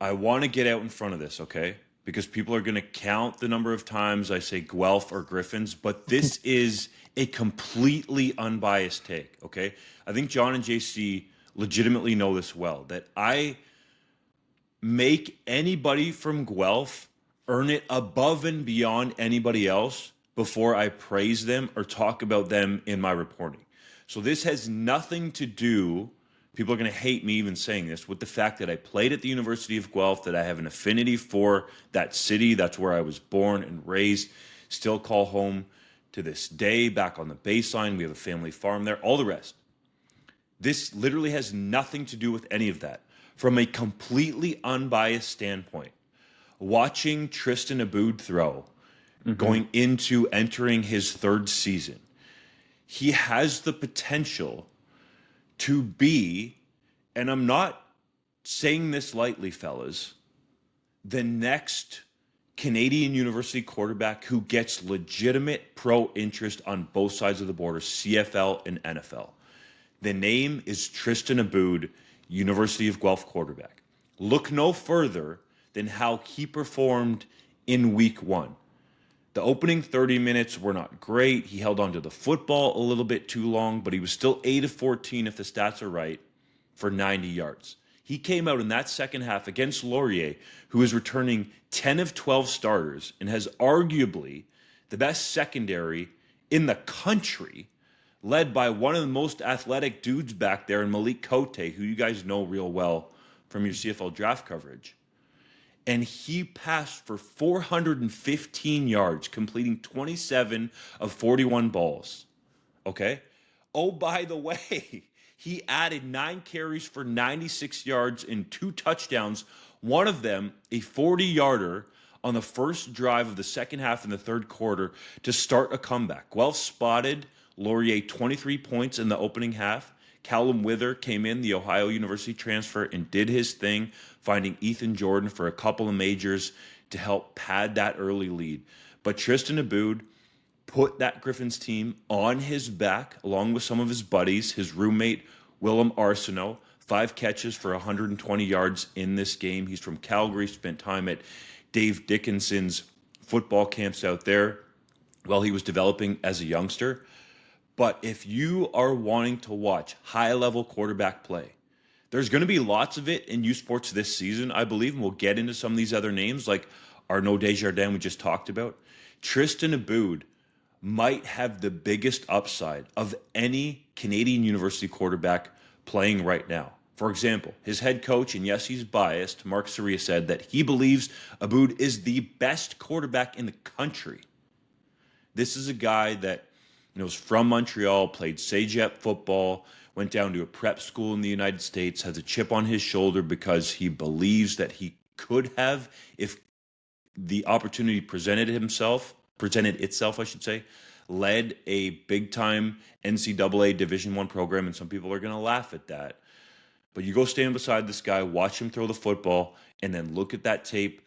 I want to get out in front of this, okay? Because people are going to count the number of times I say Guelph or Griffins, but this is a completely unbiased take, okay? I think John and JC legitimately know this well, that I make anybody from Guelph earn it above and beyond anybody else before I praise them or talk about them in my reporting. So this has nothing to do, people are going to hate me even saying this, with the fact that I played at the University of Guelph, that I have an affinity for that city. That's where I was born and raised, still call home to this day, back on the baseline. We have a family farm there, all the rest. This literally has nothing to do with any of that. From a completely unbiased standpoint, watching Tristan Aboud throw, going into entering his third season, he has the potential to be, and I'm not saying this lightly, fellas, the next Canadian university quarterback who gets legitimate pro interest on both sides of the border, CFL and NFL. The name is Tristan Aboud, University of Guelph quarterback. Look no further than how he performed in week one. The opening 30 minutes were not great. He held onto the football a little bit too long, but he was still 8 of 14, if the stats are right, for 90 yards. He came out in that second half against Laurier, who is returning 10 of 12 starters and has arguably the best secondary in the country, led by one of the most athletic dudes back there in Malik Cote, who you guys know real well from your CFL draft coverage. And he passed for 415 yards, completing 27 of 41 balls. Okay? Oh, by the way, he added 9 carries for 96 yards and 2 touchdowns, one of them a 40-yarder on the first drive of the second half in the third quarter to start a comeback. Guelph spotted Laurier 23 points in the opening half. Callum Wither came in, the Ohio University transfer, and did his thing, finding Ethan Jordan for a couple of majors to help pad that early lead. But Tristan Aboud put that Griffins team on his back, along with some of his buddies, his roommate, Willem Arsenault, 5 catches for 120 yards in this game. He's from Calgary, spent time at Dave Dickinson's football camps out there while he was developing as a youngster. But if you are wanting to watch high-level quarterback play, there's going to be lots of it in USports this season, I believe, and we'll get into some of these other names like Arnaud Desjardins we just talked about. Tristan Aboud might have the biggest upside of any Canadian university quarterback playing right now. For example, his head coach, and yes, he's biased, Mark Soria, said that he believes Aboud is the best quarterback in the country. This is a guy that was from Montreal, played Cégep football, went down to a prep school in the United States, has a chip on his shoulder because he believes that he could have, if the opportunity presented itself, led a big-time NCAA Division I program, and some people are going to laugh at that. But you go stand beside this guy, watch him throw the football, and then look at that tape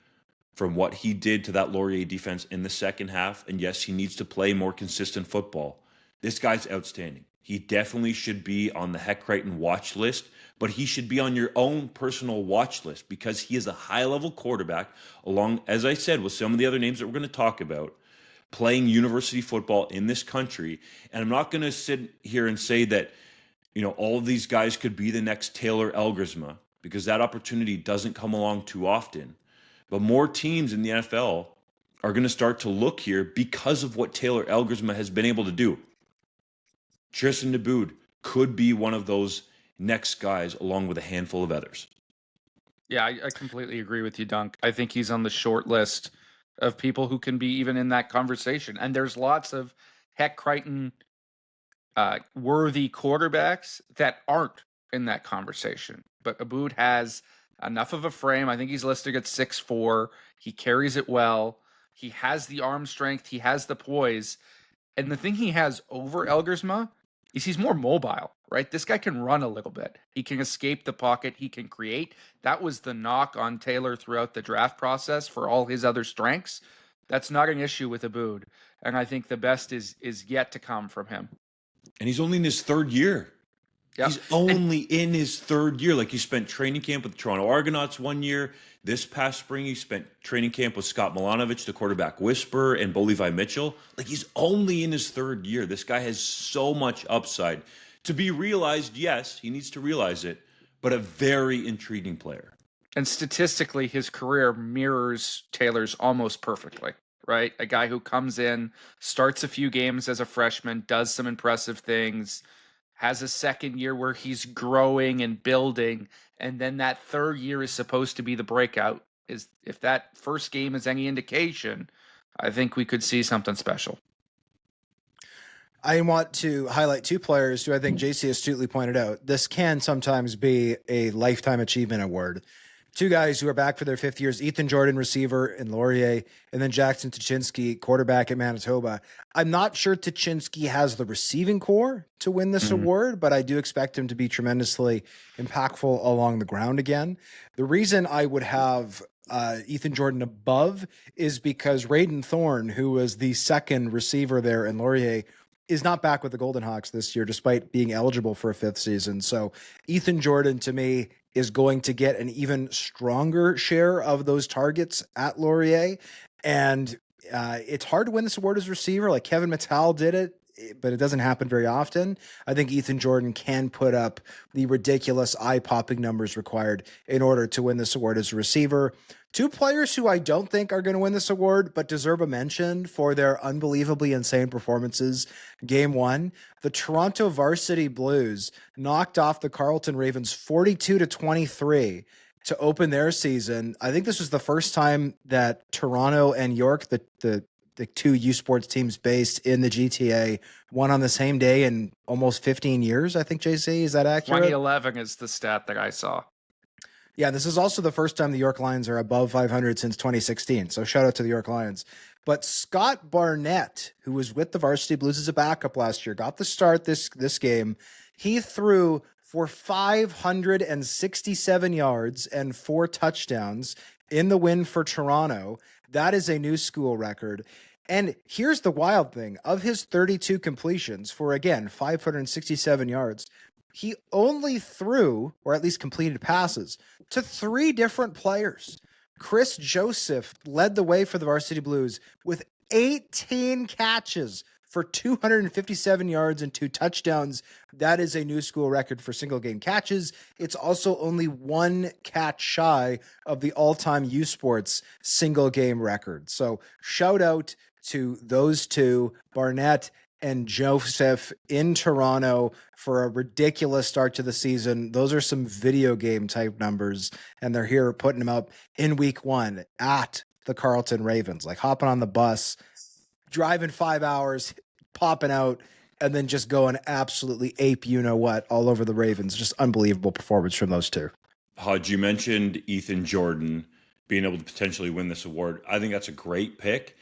from what he did to that Laurier defense in the second half. And yes, he needs to play more consistent football. This guy's outstanding. He definitely should be on the Hec Crighton watch list, but he should be on your own personal watch list because he is a high-level quarterback, along, as I said, with some of the other names that we're going to talk about, playing university football in this country. And I'm not going to sit here and say that, all of these guys could be the next Taylor Elgersma, because that opportunity doesn't come along too often. But more teams in the NFL are going to start to look here because of what Taylor Elgersma has been able to do. Tristan Aboud could be one of those next guys along with a handful of others. Yeah, I completely agree with you, Dunk. I think he's on the short list of people who can be even in that conversation. And there's lots of Hec Crighton worthy quarterbacks that aren't in that conversation. But Aboud has enough of a frame. I think he's listed at 6'4". He carries it well. He has the arm strength. He has the poise. And the thing he has over Elgersma is he's more mobile, right? This guy can run a little bit. He can escape the pocket. He can create. That was the knock on Taylor throughout the draft process for all his other strengths. That's not an issue with Aboud. And I think the best is yet to come from him. And he's only in his third year. Yep. He's only in his third year. Like, he spent training camp with the Toronto Argonauts 1 year. This past spring, he spent training camp with Scott Milanovic, the quarterback whisperer, and Bo Levi Mitchell. Like, he's only in his third year. This guy has so much upside to be realized. Yes, he needs to realize it, but a very intriguing player. And statistically, his career mirrors Taylor's almost perfectly, right? A guy who comes in, starts a few games as a freshman, does some impressive things, has a second year where he's growing and building, and then that third year is supposed to be the breakout. Is if that first game is any indication, I think we could see something special. I want to highlight two players who I think JC astutely pointed out. This can sometimes be a lifetime achievement award. Two guys who are back for their fifth years, Ethan Jordan, receiver in Laurier, and then Jackson Tuchinski, quarterback at Manitoba. I'm not sure Tuchinski has the receiving core to win this award, but I do expect him to be tremendously impactful along the ground again. The reason I would have Ethan Jordan above is because Raiden Thorne, who was the second receiver there in Laurier, is not back with the Golden Hawks this year, despite being eligible for a fifth season. So Ethan Jordan, to me, is going to get an even stronger share of those targets at Laurier. And it's hard to win this award as receiver. Like Kevin Mattel did it, but it doesn't happen very often. I think Ethan Jordan can put up the ridiculous eye-popping numbers required in order to win this award as a receiver. Two players who I don't think are going to win this award, but deserve a mention for their unbelievably insane performances. Game one, the Toronto Varsity Blues knocked off the Carleton Ravens 42-23 to open their season. I think this was the first time that Toronto and York, the two USports teams based in the GTA, won on the same day in almost 15 years, I think, JC. Is that accurate? 2011 is the stat that I saw. Yeah, this is also the first time the York Lions are above 500 since 2016. So shout out to the York Lions. But Scott Barnett, who was with the Varsity Blues as a backup last year, got the start this game. He threw for 567 yards and 4 touchdowns in the win for Toronto. That is a new school record. And here's the wild thing. Of his 32 completions for, again, 567 yards, he only threw, or at least completed passes, to 3 different players. Chris Joseph led the way for the Varsity Blues with 18 catches for 257 yards and 2 touchdowns. That is a new school record for single game catches. It's also only 1 catch shy of the all-time USports single game record. So shout out to those two, Barnett and Joseph in Toronto, for a ridiculous start to the season. Those are some video game type numbers, and they're here putting them up in week 1 at the Carleton Ravens, like hopping on the bus, driving 5 hours, popping out, and then just going absolutely ape you-know-what all over the Ravens. Just unbelievable performance from those two. Hodge, you mentioned Ethan Jordan being able to potentially win this award. I think that's a great pick.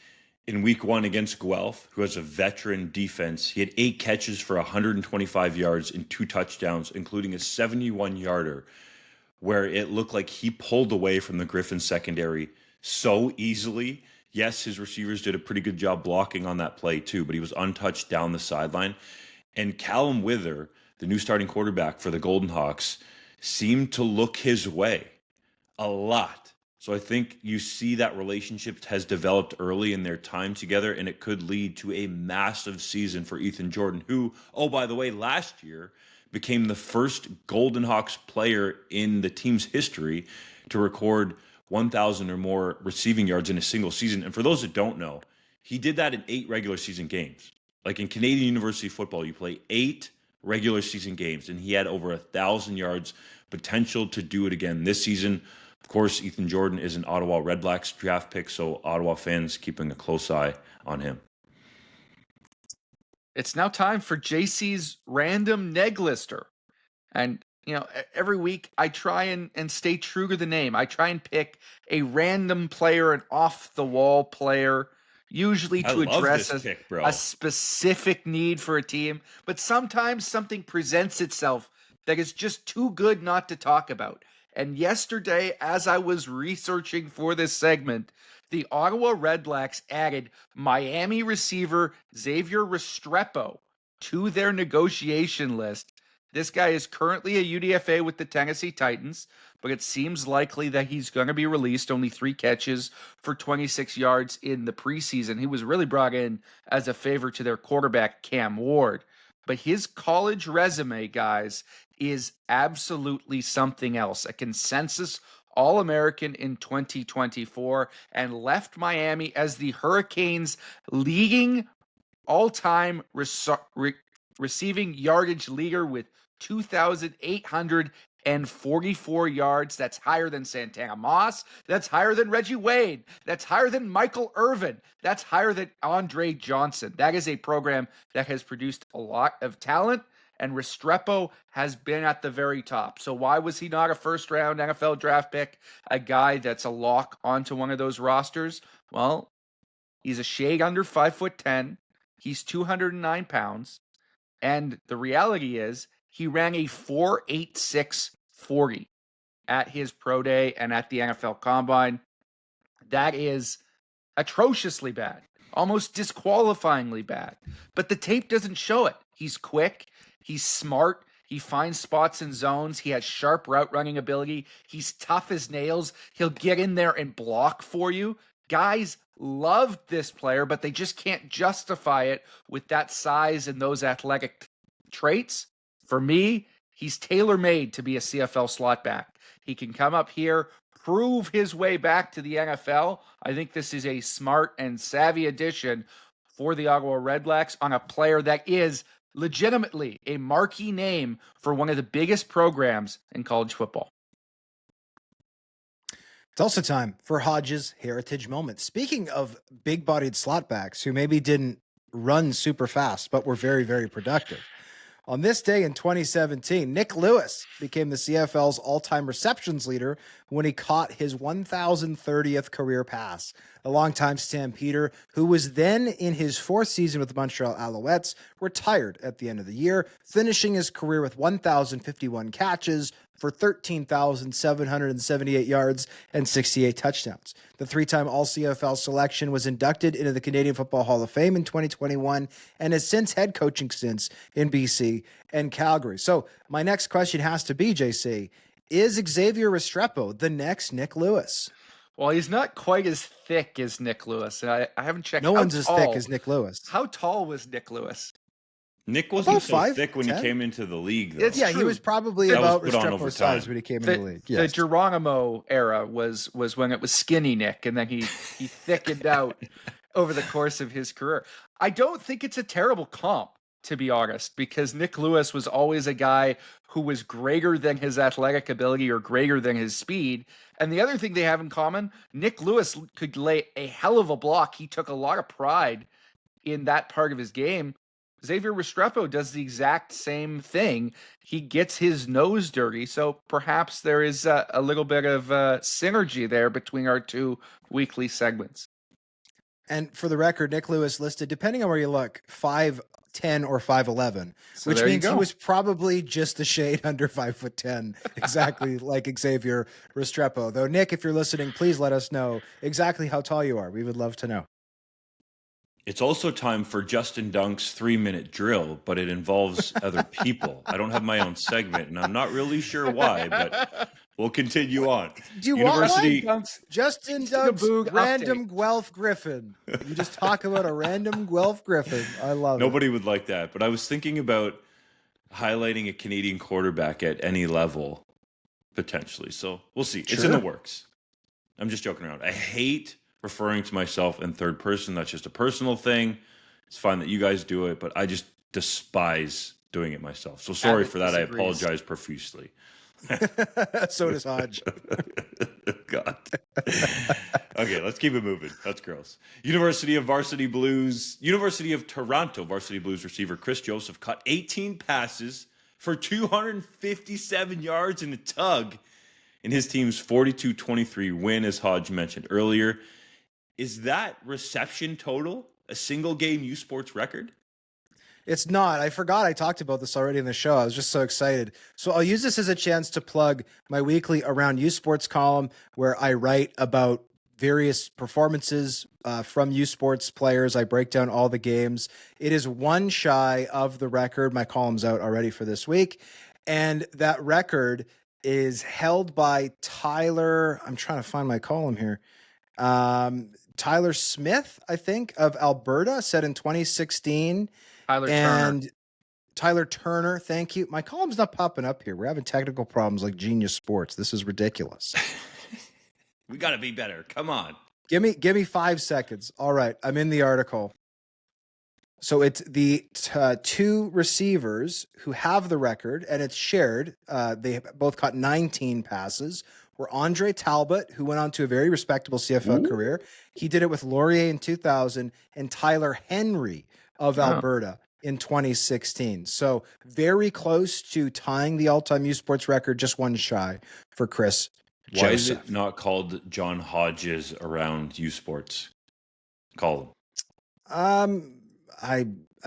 In week 1 against Guelph, who has a veteran defense, he had 8 catches for 125 yards and 2 touchdowns, including a 71-yarder, where it looked like he pulled away from the Griffins secondary so easily. Yes, his receivers did a pretty good job blocking on that play too, but he was untouched down the sideline. And Callum Wither, the new starting quarterback for the Golden Hawks, seemed to look his way a lot. So I think you see that relationship has developed early in their time together, and it could lead to a massive season for Ethan Jordan, who, oh, by the way, last year became the first Golden Hawks player in the team's history to record 1,000 or more receiving yards in a single season. And for those that don't know, he did that in 8 regular season games. Like in Canadian University football, you play 8 regular season games, and he had over 1,000 yards, potential to do it again this season. Of course, Ethan Jordan is an Ottawa Redblacks draft pick, so Ottawa fans keeping a close eye on him. It's now time for JC's random neg lister. And, every week I try and stay true to the name. I try and pick a random player, an off-the-wall player, usually to address a specific need for a team. But sometimes something presents itself that is just too good not to talk about. And yesterday, as I was researching for this segment, the Ottawa Redblacks added Miami receiver Xavier Restrepo to their negotiation list. This guy is currently a UDFA with the Tennessee Titans, but it seems likely that he's going to be released. Only 3 catches for 26 yards in the preseason. He was really brought in as a favor to their quarterback, Cam Ward. But his college resume, guys, is absolutely something else. A consensus All-American in 2024, and left Miami as the Hurricanes' leading all-time receiving yardage leader with 2,844 yards. That's higher than Santana Moss. That's higher than Reggie Wade. That's higher than Michael Irvin. That's higher than Andre Johnson. That is a program that has produced a lot of talent, and Restrepo has been at the very top. So why was he not a first-round NFL draft pick, a guy that's a lock onto one of those rosters? Well, he's a shade under 5'10". He's 209 pounds. And the reality is he ran a 4.86 40 at his pro day and at the NFL Combine. That is atrociously bad, almost disqualifyingly bad. But the tape doesn't show it. He's quick. He's smart. He finds spots in zones. He has sharp route running ability. He's tough as nails. He'll get in there and block for you. Guys loved this player, but they just can't justify it with that size and those athletic traits. For me, he's tailor-made to be a CFL slot back. He can come up here, prove his way back to the NFL. I think this is a smart and savvy addition for the Ottawa Redblacks on a player that is legitimately a marquee name for one of the biggest programs in college football. It's also time for Hodge's Heritage Moment. Speaking of big-bodied slot backs who maybe didn't run super fast, but were very, very productive. On this day in 2017, Nick Lewis became the CFL's all-time receptions leader when he caught his 1,030th career pass. The longtime Stampeder, who was then in his 4th season with the Montreal Alouettes, retired at the end of the year, finishing his career with 1,051 catches for 13,778 yards and 68 touchdowns. The 3-time All-CFL selection was inducted into the Canadian Football Hall of Fame in 2021 and has since head coaching stints in BC and Calgary. So my next question has to be, JC, is Xavier Restrepo the next Nick Lewis? Well, he's not quite as thick as Nick Lewis. I haven't checked. No one's as thick as Nick Lewis. How tall was Nick Lewis? Nick wasn't so thick when he came into the league, though. Yeah, he was probably about Restrepo's size when he came into the league. Yes. The Geronimo era was when it was skinny Nick, and then he thickened out over the course of his career. I don't think it's a terrible comp, to be honest, because Nick Lewis was always a guy who was greater than his athletic ability or greater than his speed. And the other thing they have in common, Nick Lewis could lay a hell of a block. He took a lot of pride in that part of his game. Xavier Restrepo does the exact same thing. He gets his nose dirty, so perhaps there is a little bit of synergy there between our two weekly segments. And for the record, Nick Lewis listed, depending on where you look, 5'10" or 5'11", so which means he was probably just a shade under 5'10", exactly like Xavier Restrepo. Though, Nick, if you're listening, please let us know exactly how tall you are. We would love to know. It's also time for Justin Dunk's 3-minute drill, but it involves other people. I don't have my own segment, and I'm not really sure why, but we'll continue on. Do you want Justin Dunk's random Guelph Griffin? You just talk about a random Guelph Griffin. I love it. Nobody would like that, but I was thinking about highlighting a Canadian quarterback at any level, potentially. So we'll see. Sure. It's in the works. I'm just joking around. I hate referring to myself in third person. That's just a personal thing. It's fine that you guys do it, but I just despise doing it myself. So sorry Abbott for that. disagrees. I apologize profusely. So does Hodge. God. Okay, let's keep it moving. That's gross. University of Toronto Varsity Blues receiver Chris Joseph caught 18 passes for 257 yards in a tug in his team's 42-23 win, as Hodge mentioned earlier. Is that reception total a single game U Sports record? It's not. I forgot I talked about this already in the show. I was just so excited. So I'll use this as a chance to plug my weekly Around U Sports column, where I write about various performances from U Sports players. I break down all the games. It is one shy of the record. My column's out already for this week. And that record is held by Tyler. I'm trying to find my column here. Tyler Smith, I think, of Alberta, said in 2016. Tyler Turner, thank you. My column's not popping up here. We're having technical problems like Genius Sports. This is ridiculous. We got to be better. Come on. Give me 5 seconds. All right, I'm in the article. So it's the two receivers who have the record, and it's shared. They both caught 19 passes. Were Andre Talbot, who went on to a very respectable CFL career. He did it with Laurier in 2000, and Tyler Henry of Alberta in 2016. So very close to tying the all-time U Sports record, just one shy for Chris Joseph. Why is it not called John Hodges Around U Sports column? I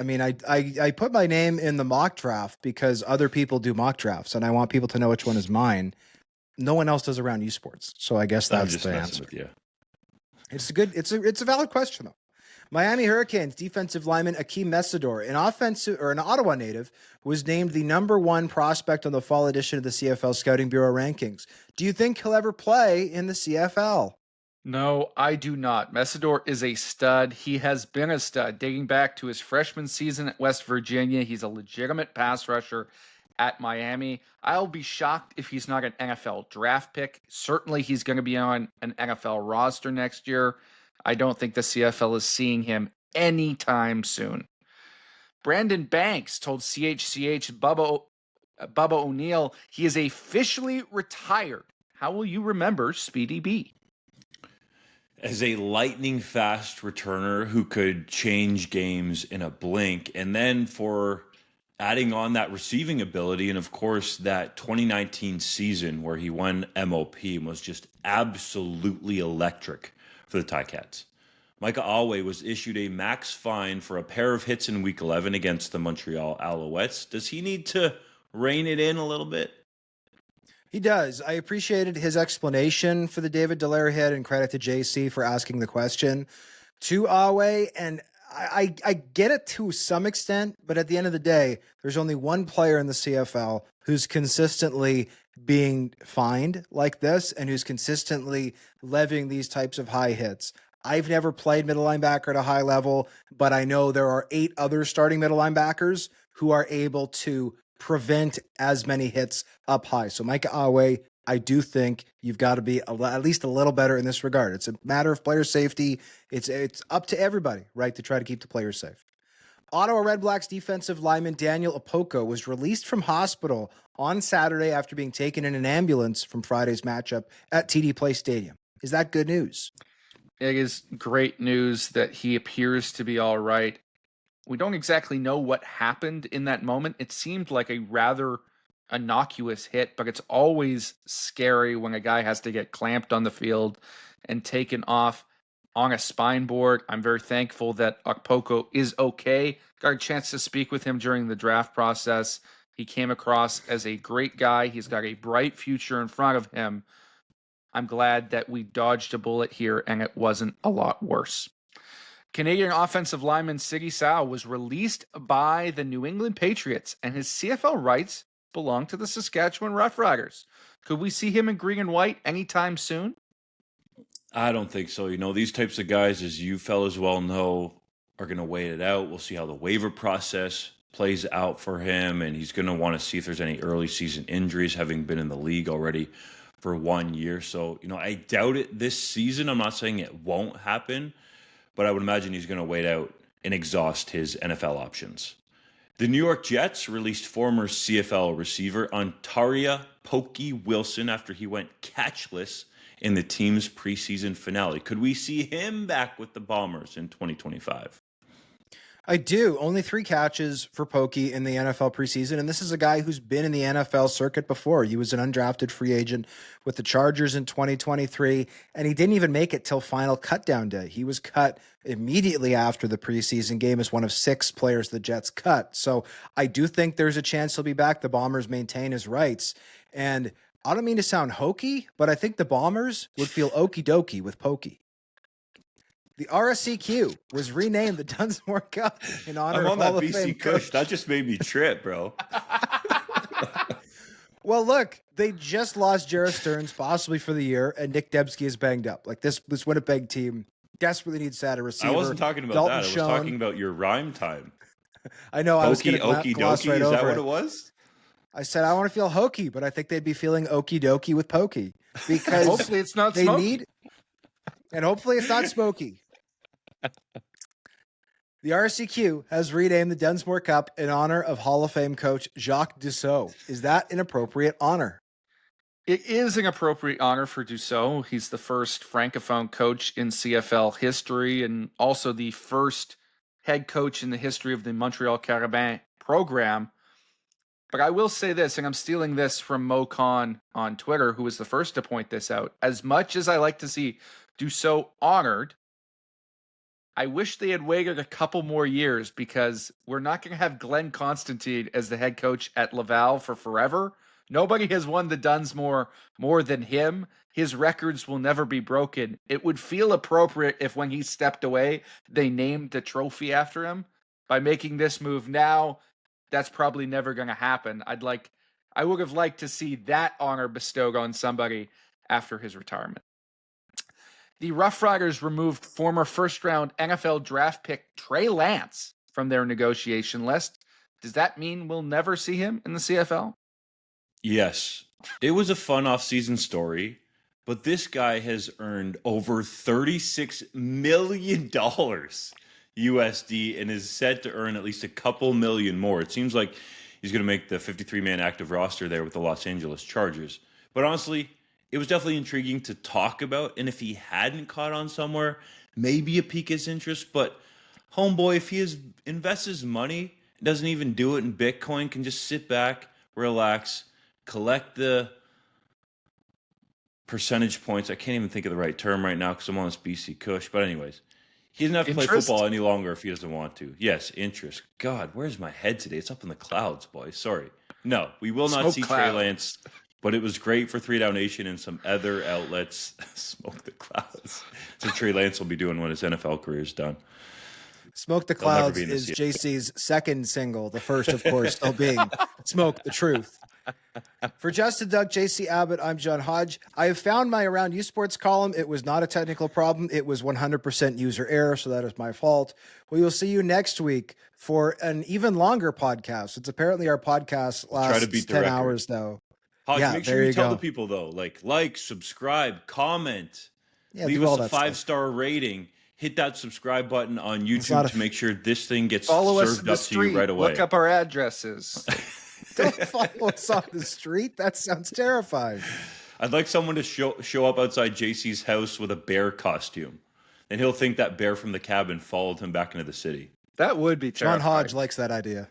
mean, I put my name in the mock draft because other people do mock drafts, and I want people to know which one is mine. No one else does Around U Sports, so I guess that's the answer. With you. It's a valid question though. Miami Hurricanes defensive lineman Akeem Mesidor, an Ottawa native, was named the #1 prospect on the fall edition of the CFL Scouting Bureau rankings. Do you think he'll ever play in the CFL? No, I do not. Mesidor is a stud. He has been a stud dating back to his freshman season at West Virginia. He's a legitimate pass rusher at Miami. I'll be shocked if he's not an NFL draft pick. Certainly he's going to be on an NFL roster next year. I don't think the CFL is seeing him anytime soon. Brandon Banks told CHCH Bubba O'Neill he is officially retired. How will you remember Speedy B? As a lightning-fast returner who could change games in a blink, and then for adding on that receiving ability, and of course that 2019 season where he won M.O.P. and was just absolutely electric for the Ticats. Micah Alway was issued a max fine for a pair of hits in Week 11 against the Montreal Alouettes. Does he need to rein it in a little bit? He does. I appreciated his explanation for the David Dallaire hit, and credit to JC for asking the question to Awe. And I get it to some extent, but at the end of the day, there's only one player in the CFL who's consistently being fined like this and who's consistently levying these types of high hits. I've never played middle linebacker at a high level, but I know there are 8 other starting middle linebackers who are able to prevent as many hits up high. So Micah Awe, I do think you've got to be at least a little better in this regard. It's a matter of player safety. It's up to everybody, right, to try to keep the players safe. Ottawa Red Blacks defensive lineman Daniel Opoko was released from hospital on Saturday after being taken in an ambulance from Friday's matchup at TD Place Stadium. Is that good news? It is great news that he appears to be all right. We don't exactly know what happened in that moment. It seemed like a rather innocuous hit, but it's always scary when a guy has to get clamped on the field and taken off on a spine board. I'm very thankful that Okpoko is okay. Got a chance to speak with him during the draft process. He came across as a great guy. He's got a bright future in front of him. I'm glad that we dodged a bullet here and it wasn't a lot worse. Canadian offensive lineman Siggy Sow was released by the New England Patriots, and his CFL rights belong to the Saskatchewan Roughriders. Could we see him in green and white anytime soon? I don't think so. You know, these types of guys, as you fellas well know, are going to wait it out. We'll see how the waiver process plays out for him, and he's going to want to see if there's any early season injuries, having been in the league already for 1 year. So, you know, I doubt it this season. I'm not saying it won't happen, but I would imagine he's going to wait out and exhaust his NFL options. The New York Jets released former CFL receiver Ontaria Pokey Wilson after he went catchless in the team's preseason finale. Could we see him back with the Bombers in 2025? I do. Only 3 catches for Pokey in the NFL preseason. And this is a guy who's been in the NFL circuit before. He was an undrafted free agent with the Chargers in 2023, and he didn't even make it till final cutdown day. He was cut immediately after the preseason game as one of 6 players the Jets cut. So I do think there's a chance he'll be back. The Bombers maintain his rights. And I don't mean to sound hokey, but I think the Bombers would feel okie dokie with Pokey. The RSCQ was renamed the Dunsmore Cup in honor of Hall of Fame coach. That just made me trip, bro. Well, look, they just lost Jarrett Stearns, possibly for the year, and Nick Debsky is banged up. Like this Winnipeg team desperately needs a receiver. I wasn't talking about Dalton that. I was talking about your rhyme time. I know. I was going to okie dokie. Right is that what it it was? I said I want to feel hokey, but I think they'd be feeling okie dokie with Pokey because hopefully it's not they smoky. And hopefully it's not smoky. The RCQ has renamed the Dunsmore Cup in honor of Hall of Fame coach Jacques Dussault. Is that an appropriate honor? It is an appropriate honor for Dussault. He's the first Francophone coach in CFL history and also the first head coach in the history of the Montreal Carabins program. But I will say this, and I'm stealing this from Mo Khan on Twitter, who was the first to point this out. As much as I like to see Dussault honored, I wish they had waited a couple more years because we're not going to have Glenn Constantine as the head coach at Laval for forever. Nobody has won the Dunsmore more than him. His records will never be broken. It would feel appropriate if when he stepped away, they named the trophy after him. By making this move now, that's probably never going to happen. I would have liked to see that honor bestowed on somebody after his retirement. The Rough Riders removed former first-round NFL draft pick Trey Lance from their negotiation list. Does that mean we'll never see him in the CFL? Yes. It was a fun off-season story, but this guy has earned over $36 million USD and is set to earn at least a couple million more. It seems like he's going to make the 53-man active roster there with the Los Angeles Chargers. But honestly, it was definitely intriguing to talk about. And if he hadn't caught on somewhere, maybe a pique his interest. But homeboy, if he invests his money, doesn't even do it in Bitcoin, can just sit back, relax, collect the percentage points. I can't even think of the right term right now because I'm on this BC Kush. But anyways, he doesn't have to play football any longer if he doesn't want to. Yes, interest. God, where's my head today? It's up in the clouds, boys. Sorry. No, we will not see Trey Lance. But it was great for 3DownNation and some other outlets. Smoke the clouds. So Trey Lance will be doing when his NFL career is done. Smoke the Clouds is JC's second single. The first, of course, still being Smoke the Truth. For Justin Duck, JC Abbott, I'm John Hodge. I have found my Around USports column. It was not a technical problem. It was 100% user error, so that is my fault. We will see you next week for an even longer podcast. It's apparently our podcast lasts 10 hours, though. Hodge, make sure you tell the people, though, like, subscribe, comment, leave us a 5-star rating, hit that subscribe button on YouTube to make sure this thing gets served up to you right away. Look up our addresses. Don't follow us on the street. That sounds terrifying. I'd like someone to show up outside JC's house with a bear costume, and he'll think that bear from the cabin followed him back into the city. That would be terrifying. John Hodge likes that idea.